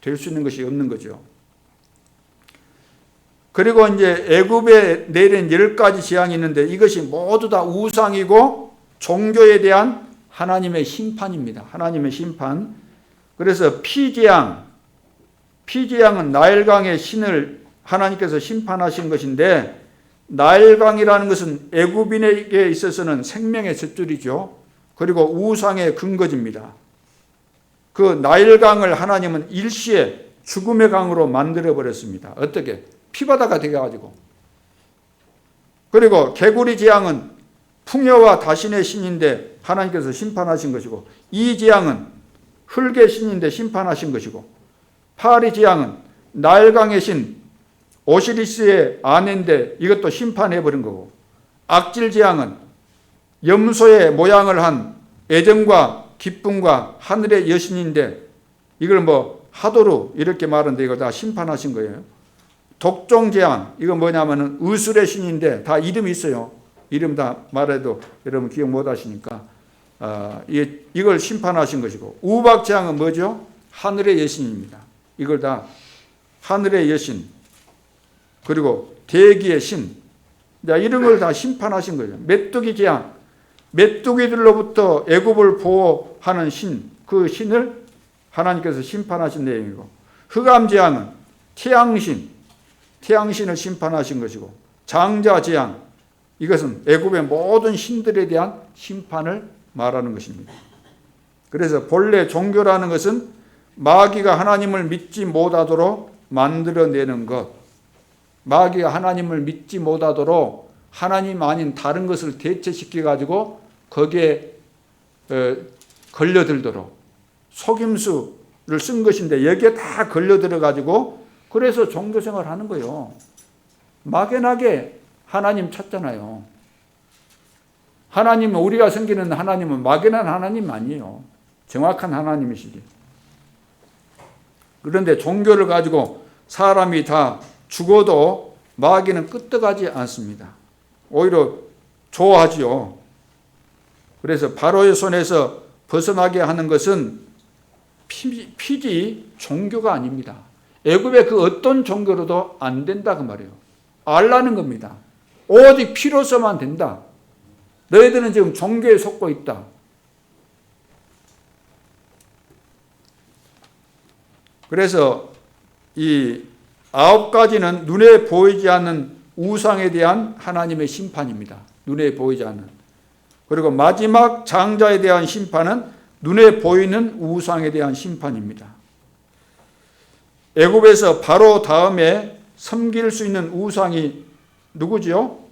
될 수 있는 것이 없는 거죠. 그리고 이제 애굽에 내린 10가지 재앙이 있는데 이것이 모두 다 우상이고 종교에 대한 하나님의 심판입니다. 하나님의 심판. 그래서 피재앙은 나일강의 신을 하나님께서 심판하신 것인데, 나일강이라는 것은 애굽인에게 있어서는 생명의 젖줄이죠. 그리고 우상의 근거지입니다. 그 나일강을 하나님은 일시에 죽음의 강으로 만들어 버렸습니다. 어떻게? 피바다가 되어가지고. 그리고 개구리 재앙은 풍요와 다신의 신인데 하나님께서 심판하신 것이고, 이 재앙은 흙의 신인데 심판하신 것이고, 파리 재앙은 나일강의 신 오시리스의 아내인데 이것도 심판해버린 거고, 악질 재앙은 염소의 모양을 한 애정과 기쁨과 하늘의 여신인데 이걸 뭐 하도루 이렇게 말하는데 이거 다 심판하신 거예요. 독종 재앙, 이거 뭐냐면은 의술의 신인데 다 이름이 있어요. 이름 다 말해도 여러분 기억 못 하시니까 이걸 심판하신 것이고, 우박 재앙은 뭐죠? 하늘의 여신입니다. 이걸 다 하늘의 여신, 그리고 대기의 신, 이런 걸 다 심판하신 거죠. 메뚜기 재앙, 메뚜기들로부터 애굽을 보호하는 신, 그 신을 하나님께서 심판하신 내용이고, 흑암 재앙은 태양신을 심판하신 것이고, 장자 재앙, 이것은 애굽의 모든 신들에 대한 심판을 말하는 것입니다. 그래서 본래 종교라는 것은 마귀가 하나님을 믿지 못하도록 만들어내는 것, 마귀가 하나님을 믿지 못하도록 하나님 아닌 다른 것을 대체시켜가지고 거기에 걸려들도록 속임수를 쓴 것인데, 여기에 다 걸려들어가지고 그래서 종교생활을 하는 거예요. 막연하게 하나님 찾잖아요. 하나님은, 우리가 섬기는 하나님은 막연한 하나님 아니에요. 정확한 하나님이시지. 그런데 종교를 가지고 사람이 다 죽어도 마귀는 끄떡하지 않습니다. 오히려 좋아하지요. 그래서 바로의 손에서 벗어나게 하는 것은 피지 종교가 아닙니다. 애굽의 그 어떤 종교로도 안 된다 그 말이에요. 알라는 겁니다. 오직 피로서만 된다. 너희들은 지금 종교에 속고 있다. 그래서 이 9가지는 눈에 보이지 않는 우상에 대한 하나님의 심판입니다. 눈에 보이지 않는. 그리고 마지막 장자에 대한 심판은 눈에 보이는 우상에 대한 심판입니다. 애굽에서 바로 다음에 섬길 수 있는 우상이 누구지요?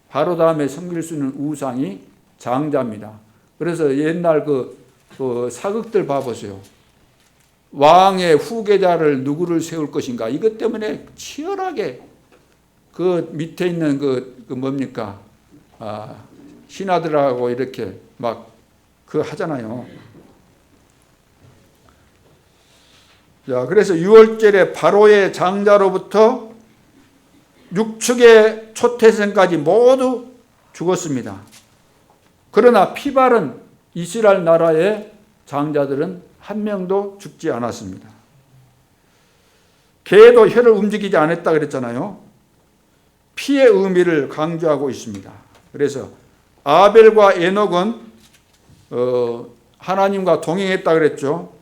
바로 다음에 섬길 수 있는 우상이 장자입니다. 그래서 옛날 그 사극들 봐보세요. 왕의 후계자를 누구를 세울 것인가, 이것 때문에 치열하게 그 밑에 있는 뭡니까? 신하들하고 이렇게 막 하잖아요. 자, 그래서 6월절에 바로의 장자로부터 6축의 초태생까지 모두 죽었습니다. 그러나 피 바른 이스라엘 나라의 장자들은 한 명도 죽지 않았습니다. 개도 혀를 움직이지 않았다 그랬잖아요. 피의 의미를 강조하고 있습니다. 그래서 아벨과 에녹은 하나님과 동행했다 그랬죠.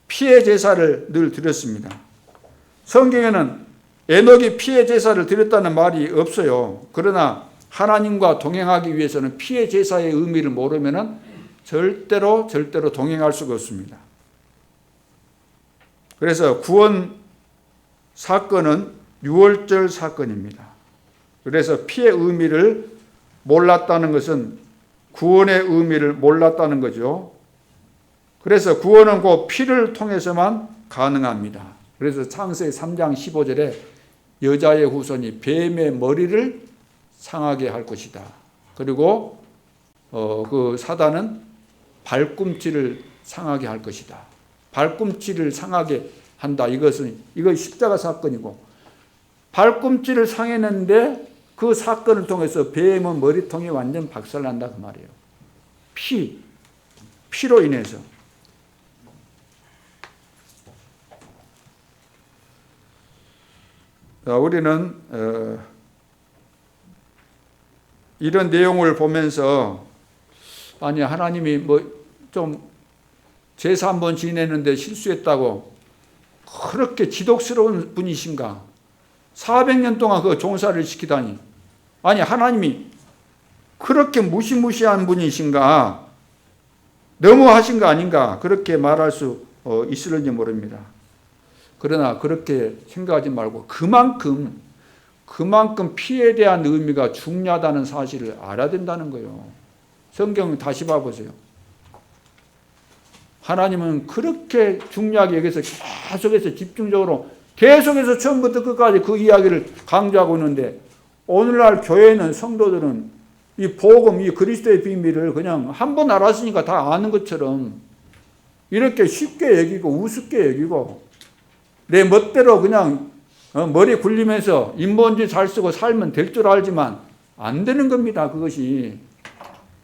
피의 제사를 늘 드렸습니다. 성경에는 에녹이 피의 제사를 드렸다는 말이 없어요. 그러나 하나님과 동행하기 위해서는 피의 제사의 의미를 모르면 절대로 동행할 수가 없습니다. 그래서 구원 사건은 6월절 사건입니다. 그래서 피의 의미를 몰랐다는 것은 구원의 의미를 몰랐다는 거죠. 그래서 구원은 곧 피를 통해서만 가능합니다. 그래서 창세기 3장 15절에 여자의 후손이 뱀의 머리를 상하게 할 것이다. 그리고 그 사단은 발꿈치를 상하게 할 것이다. 발꿈치를 상하게 한다. 이거 십자가 사건이고, 발꿈치를 상했는데 그 사건을 통해서 뱀의 머리통이 완전 박살난다 그 말이에요. 피로 인해서. 우리는 이런 내용을 보면서 아니 하나님이 좀 제사 한번 지내는데 실수했다고 그렇게 지독스러운 분이신가? 400년 동안 그 종사를 시키다니. 아니 하나님이 그렇게 무시무시한 분이신가? 너무하신 거 아닌가? 그렇게 말할 수 있을지 모릅니다. 그러나 그렇게 생각하지 말고 그만큼 피에 대한 의미가 중요하다는 사실을 알아야 된다는 거예요. 성경 다시 봐보세요. 하나님은 그렇게 중요하게 여기서 계속해서 집중적으로 계속해서 처음부터 끝까지 그 이야기를 강조하고 있는데, 오늘날 교회는 성도들은 이 복음, 이 그리스도의 비밀을 그냥 한 번 알았으니까 다 아는 것처럼 이렇게 쉽게 여기고 우습게 여기고 내 멋대로 그냥 머리 굴리면서 인본주의 잘 쓰고 살면 될 줄 알지만 안 되는 겁니다. 그것이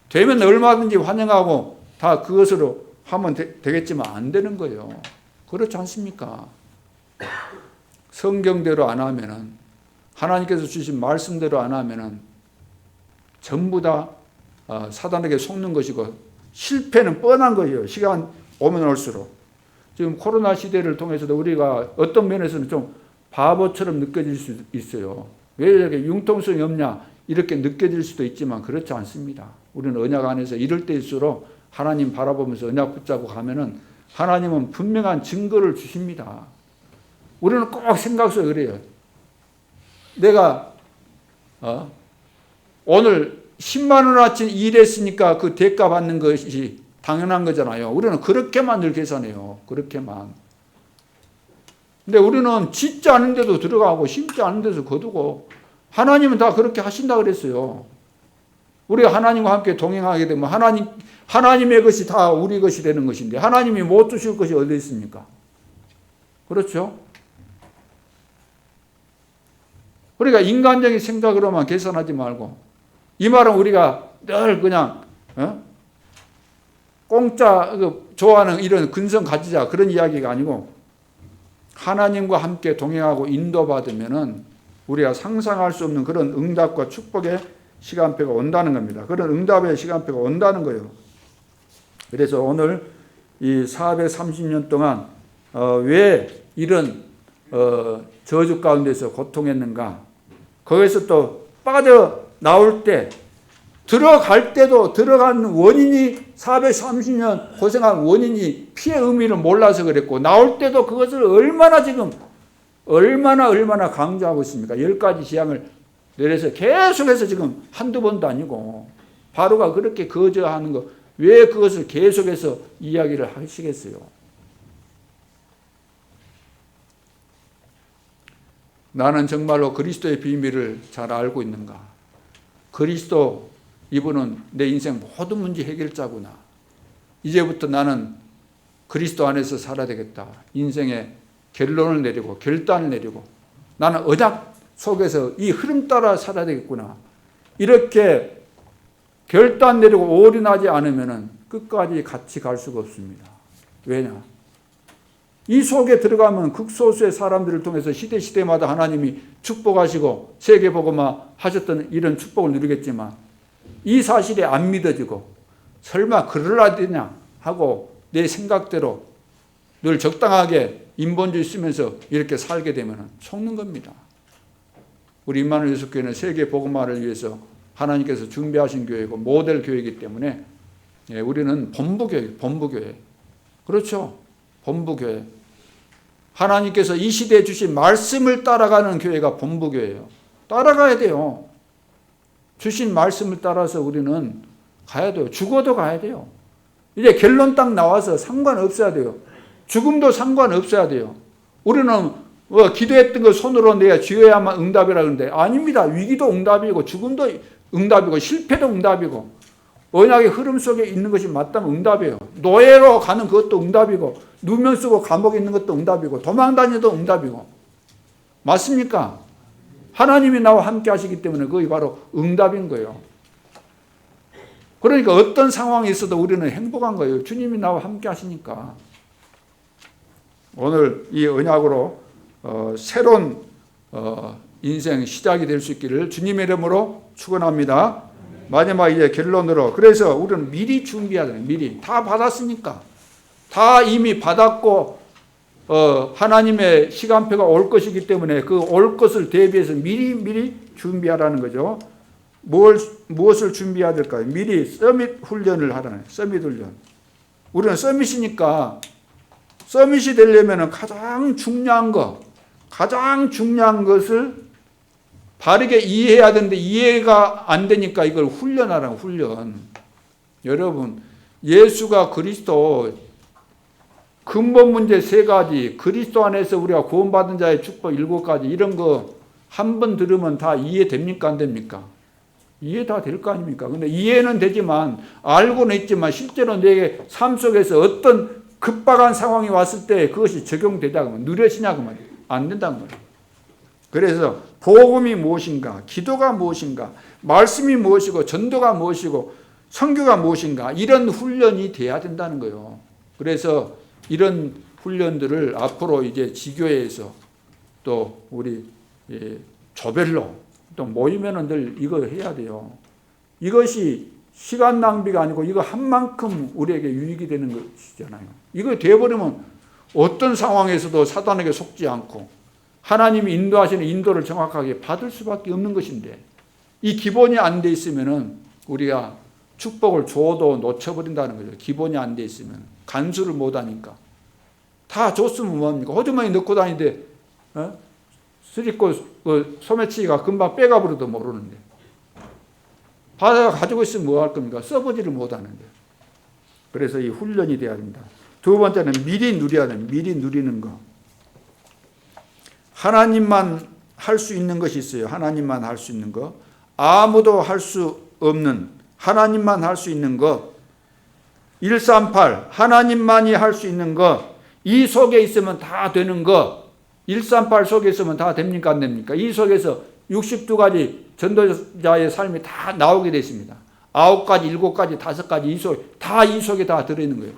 되면 얼마든지 환영하고 다 그것으로 하면 되겠지만 안 되는 거예요. 그렇지 않습니까? 성경대로 안 하면은, 하나님께서 주신 말씀대로 안 하면은 전부 다 사단에게 속는 것이고 실패는 뻔한 거예요. 시간 오면 올수록. 지금 코로나 시대를 통해서도 우리가 어떤 면에서는 좀 바보처럼 느껴질 수 있어요. 왜 이렇게 융통성이 없냐 이렇게 느껴질 수도 있지만 그렇지 않습니다. 우리는 언약 안에서 이럴 때일수록 하나님 바라보면서 언약 붙잡고 가면은 하나님은 분명한 증거를 주십니다. 우리는 꼭 생각 속에 그래요. 내가 오늘 10만 원어치 일했으니까 그 대가 받는 것이 당연한 거잖아요. 우리는 그렇게만 늘 계산해요. 그렇게만. 근데 우리는 짓지 않은 데도 들어가고 심지 않은 데서 거두고, 하나님은 다 그렇게 하신다 그랬어요. 우리가 하나님과 함께 동행하게 되면 하나님의 것이 다 우리 것이 되는 것인데 하나님이 못 주실 것이 어디 있습니까? 그렇죠? 그러니까 인간적인 생각으로만 계산하지 말고, 이 말은 우리가 늘 그냥 공짜 좋아하는 이런 근성 가지자 그런 이야기가 아니고, 하나님과 함께 동행하고 인도받으면은 우리가 상상할 수 없는 그런 응답과 축복의 시간표가 온다는 겁니다. 그런 응답의 시간표가 온다는 거예요. 그래서 오늘 이 430년 동안 왜 이런 저주 가운데서 고통했는가? 거기서 또 빠져나올 때, 들어갈 때도 들어간 원인이 430년 고생한 원인이 피의 의미를 몰라서 그랬고, 나올 때도 그것을 얼마나 강조하고 있습니까? 10가지 재앙을 내려서 계속해서 지금 한두 번도 아니고, 바로가 그렇게 거저하는 거, 왜 그것을 계속해서 이야기를 하시겠어요? 나는 정말로 그리스도의 비밀을 잘 알고 있는가? 그리스도, 이분은 내 인생 모든 문제 해결자구나. 이제부터 나는 그리스도 안에서 살아야 되겠다. 인생의 결론을 내리고 결단을 내리고 나는 언약 속에서 이 흐름 따라 살아야 되겠구나. 이렇게 결단 내리고 올인하지 않으면 끝까지 같이 갈 수가 없습니다. 왜냐? 이 속에 들어가면 극소수의 사람들을 통해서 시대마다 하나님이 축복하시고 세계복음화 하셨던 이런 축복을 누리겠지만, 이 사실이 안 믿어지고 설마 그럴라 되냐 하고 내 생각대로 늘 적당하게 인본주의 쓰면서 이렇게 살게 되면 속는 겁니다. 우리 임마누엘 예수교회는 세계복음화를 위해서 하나님께서 준비하신 교회고 모델 교회이기 때문에 우리는 본부교회. 그렇죠? 본부교회. 하나님께서 이 시대에 주신 말씀을 따라가는 교회가 본부교회예요. 따라가야 돼요. 주신 말씀을 따라서 우리는 가야 돼요. 죽어도 가야 돼요. 이제 결론 딱 나와서 상관없어야 돼요. 죽음도 상관없어야 돼요. 우리는 기도했던 거 손으로 내야 쥐어야만 응답이라 그러는데 아닙니다. 위기도 응답이고 죽음도 응답이고 실패도 응답이고 언약의 흐름 속에 있는 것이 맞다면 응답이에요. 노예로 가는 그것도 응답이고, 누명 쓰고 감옥에 있는 것도 응답이고, 도망 다니도 응답이고. 맞습니까? 하나님이 나와 함께 하시기 때문에 그게 바로 응답인 거예요. 그러니까 어떤 상황에 있어도 우리는 행복한 거예요. 주님이 나와 함께 하시니까. 오늘 이 언약으로 새로운 인생 시작이 될 수 있기를 주님의 이름으로 축원합니다. 마지막 이제 결론으로, 그래서 우리는 미리 준비해야 돼요. 미리 다 받았으니까, 다 이미 받았고 하나님의 시간표가 올 것이기 때문에 그 올 것을 대비해서 미리 준비하라는 거죠. 무엇을 준비해야 될까요? 미리 서밋 훈련을 하라는, 서밋 훈련. 우리는 서밋이니까 서밋이 되려면 가장 중요한 것을 바르게 이해해야 되는데 이해가 안 되니까 이걸 훈련하라고, 훈련. 여러분, 예수가 그리스도, 근본 문제 3가지, 그리스도 안에서 우리가 구원받은 자의 축복 7가지, 이런 거 한 번 들으면 다 이해됩니까? 안 됩니까? 이해 다 될 거 아닙니까? 근데 이해는 되지만, 알고는 있지만, 실제로 내 삶 속에서 어떤 급박한 상황이 왔을 때 그것이 적용되다고 하면, 누려지냐고 하면 안 된다는 거예요. 그래서 복음이 무엇인가, 기도가 무엇인가, 말씀이 무엇이고, 전도가 무엇이고, 선교가 무엇인가, 이런 훈련이 돼야 된다는 거예요. 그래서 이런 훈련들을 앞으로 이제 지교회에서 또 우리 조별로 또 모이면은 늘 이거 해야 돼요. 이것이 시간 낭비가 아니고 이거 한 만큼 우리에게 유익이 되는 것이잖아요. 이거 되어버리면 어떤 상황에서도 사단에게 속지 않고 하나님이 인도하시는 인도를 정확하게 받을 수밖에 없는 것인데, 이 기본이 안 돼 있으면은 우리가 축복을 줘도 놓쳐버린다는 거죠. 기본이 안 돼 있으면 간수를 못 하니까. 다 줬으면 뭐합니까? 호주머니 넣고 다니는데 쓰리고 소매치기가 금방 빼가버려도 모르는데, 받아가 가지고 있으면 뭐 할 겁니까? 써보지를 못하는데. 그래서 이 훈련이 돼야 됩니다. 두 번째는 미리 누려야 됩니다. 미리 누리는 거. 하나님만 할 수 있는 것이 있어요. 하나님만 할 수 있는 거. 아무도 할 수 없는, 하나님만 할 수 있는 것. 138, 하나님만이 할 수 있는 것. 이 속에 있으면 다 되는 것. 138 속에 있으면 다 됩니까? 안 됩니까? 이 속에서 62가지 전도자의 삶이 다 나오게 되어 있습니다. 9가지, 7가지, 5가지, 이 속에 다 들어있는 거예요.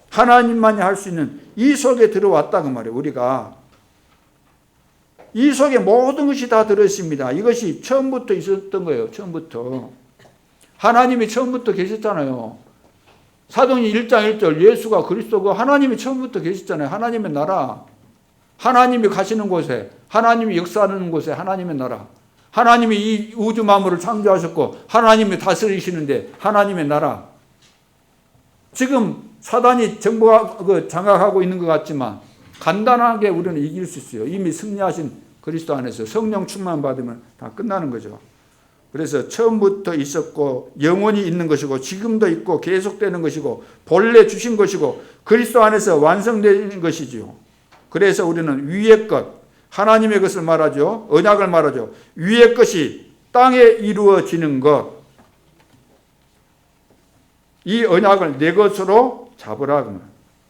하나님만이 할 수 있는 이 속에 들어왔다 그 말이에요. 우리가 이 속에 모든 것이 다 들어있습니다. 이것이 처음부터 있었던 거예요. 처음부터. 하나님이 처음부터 계셨잖아요. 사도행전 1장 1절, 예수가 그리스도고 하나님이 처음부터 계셨잖아요. 하나님의 나라. 하나님이 가시는 곳에, 하나님이 역사하는 곳에 하나님의 나라. 하나님이 이 우주 만물을 창조하셨고 하나님이 다스리시는데 하나님의 나라. 지금 사단이 장악하고 있는 것 같지만 간단하게 우리는 이길 수 있어요. 이미 승리하신 그리스도 안에서 성령 충만 받으면 다 끝나는 거죠. 그래서 처음부터 있었고 영원히 있는 것이고 지금도 있고 계속되는 것이고 본래 주신 것이고 그리스도 안에서 완성되는 것이지요. 그래서 우리는 위의 것, 하나님의 것을 말하죠. 언약을 말하죠. 위의 것이 땅에 이루어지는 것. 이 언약을 내 것으로 잡으라.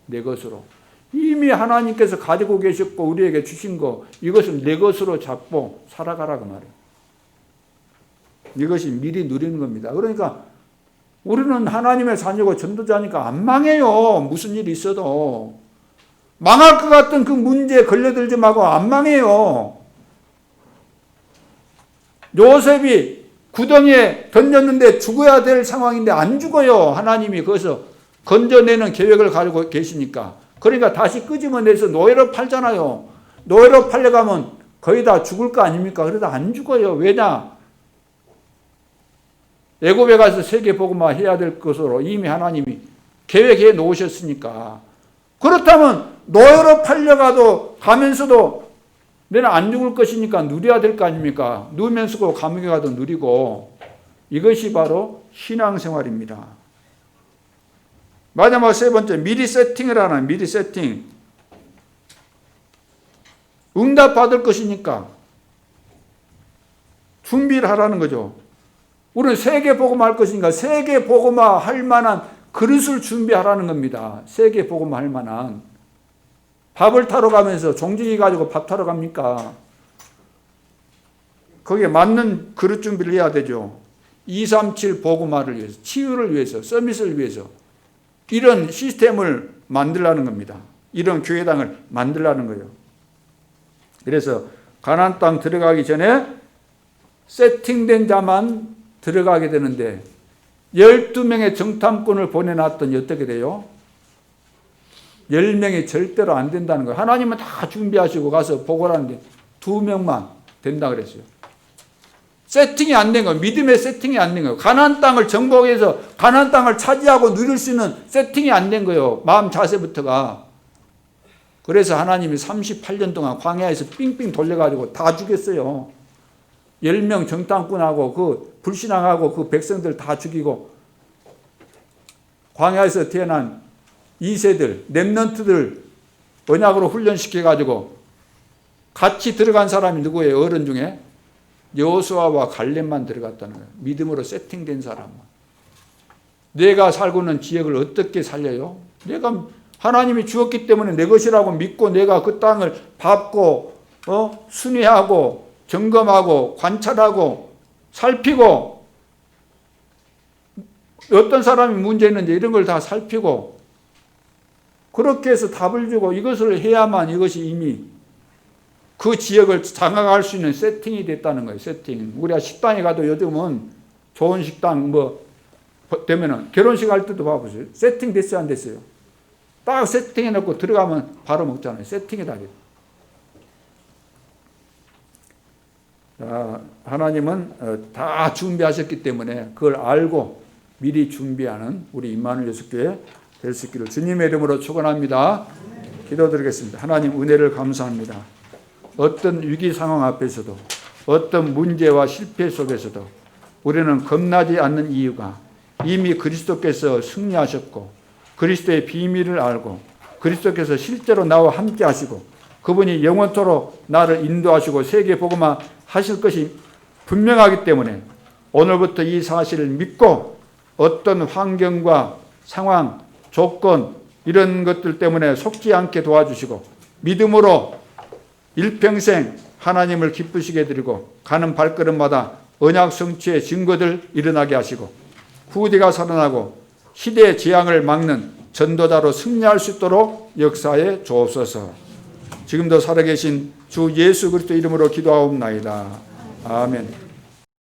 내 것으로. 이미 하나님께서 가지고 계셨고 우리에게 주신 거, 이것을 내 것으로 잡고 살아가라 그 말이에요. 이것이 미리 누리는 겁니다. 그러니까 우리는 하나님의 자녀고 전도자니까 안 망해요. 무슨 일이 있어도. 망할 것 같은 그 문제에 걸려들지 말고 안 망해요. 요셉이 구덩이에 던졌는데 죽어야 될 상황인데 안 죽어요. 하나님이 거기서 건져내는 계획을 가지고 계시니까. 그러니까 다시 끄집어내서 노예로 팔잖아요. 노예로 팔려가면 거의 다 죽을 거 아닙니까? 그래도 안 죽어요. 왜냐? 애굽에 가서 세계복음화 해야 될 것으로 이미 하나님이 계획해 놓으셨으니까. 그렇다면 노예로 팔려가도 가면서도 내는 안 죽을 것이니까 누려야 될 거 아닙니까? 누우면서도 감옥에 가도 누리고. 이것이 바로 신앙생활입니다. 마지막 세 번째, 미리 세팅을 하는, 미리 세팅. 응답 받을 것이니까 준비를 하라는 거죠. 우리는 세계 복음화 할 것이니까 세계 복음화 할 만한 그릇을 준비하라는 겁니다. 세계 복음화 할 만한. 밥을 타러 가면서 종지기 가지고 밥 타러 갑니까? 거기에 맞는 그릇 준비를 해야 되죠. 237 복음화를 위해서, 치유를 위해서, 서밋을 위해서 이런 시스템을 만들라는 겁니다. 이런 교회당을 만들라는 거예요. 그래서 가나안 땅 들어가기 전에 세팅된 자만 들어가게 되는데 12명의 정탐꾼을 보내놨더니 어떻게 돼요? 10명이 절대로 안 된다는 거예요. 하나님은 다 준비하시고 가서 보고를 하는데 2명만 된다 그랬어요. 세팅이 안 된 거예요. 믿음의 세팅이 안 된 거예요. 가나안 땅을 정복해서 가나안 땅을 차지하고 누릴 수 있는 세팅이 안 된 거예요. 마음 자세부터가. 그래서 하나님이 38년 동안 광야에서 삥삥 돌려가지고 다 죽였어요. 10명 정탐꾼하고 그 불신앙하고 그 백성들 다 죽이고 광야에서 태어난 2세들, 렘넌트들 언약으로 훈련시켜가지고 같이 들어간 사람이 누구예요? 어른 중에? 여호수아와 갈렙만 들어갔다는 거예요. 믿음으로 세팅된 사람만. 내가 살고 있는 지역을 어떻게 살려요? 내가 하나님이 주었기 때문에 내 것이라고 믿고 내가 그 땅을 밟고 순회하고 점검하고 관찰하고 살피고 어떤 사람이 문제 있는지 이런 걸 다 살피고 그렇게 해서 답을 주고 이것을 해야만 이것이 이미 그 지역을 장악할 수 있는 세팅이 됐다는 거예요. 세팅. 우리가 식당에 가도 요즘은 좋은 식당 되면은 결혼식 할 때도 봐보세요. 세팅 됐어요, 안 됐어요? 딱 세팅해 놓고 들어가면 바로 먹잖아요. 세팅이 다 됐어요. 하나님은 다 준비하셨기 때문에 그걸 알고 미리 준비하는 우리 임마누엘 예수교회 될 수 있기를 주님의 이름으로 축원합니다. 기도드리겠습니다. 하나님 은혜를 감사합니다. 어떤 위기 상황 앞에서도 어떤 문제와 실패 속에서도 우리는 겁나지 않는 이유가 이미 그리스도께서 승리하셨고 그리스도의 비밀을 알고 그리스도께서 실제로 나와 함께 하시고 그분이 영원토록 나를 인도하시고 세계 복음화 하실 것이 분명하기 때문에 오늘부터 이 사실을 믿고 어떤 환경과 상황, 조건 이런 것들 때문에 속지 않게 도와주시고 믿음으로 일평생 하나님을 기쁘시게 해드리고 가는 발걸음마다 언약 성취의 증거들 일어나게 하시고 후대가 살아나고 시대의 재앙을 막는 전도자로 승리할 수 있도록 역사에 주옵소서. 지금도 살아계신 주 예수 그리스도 이름으로 기도하옵나이다. 아멘.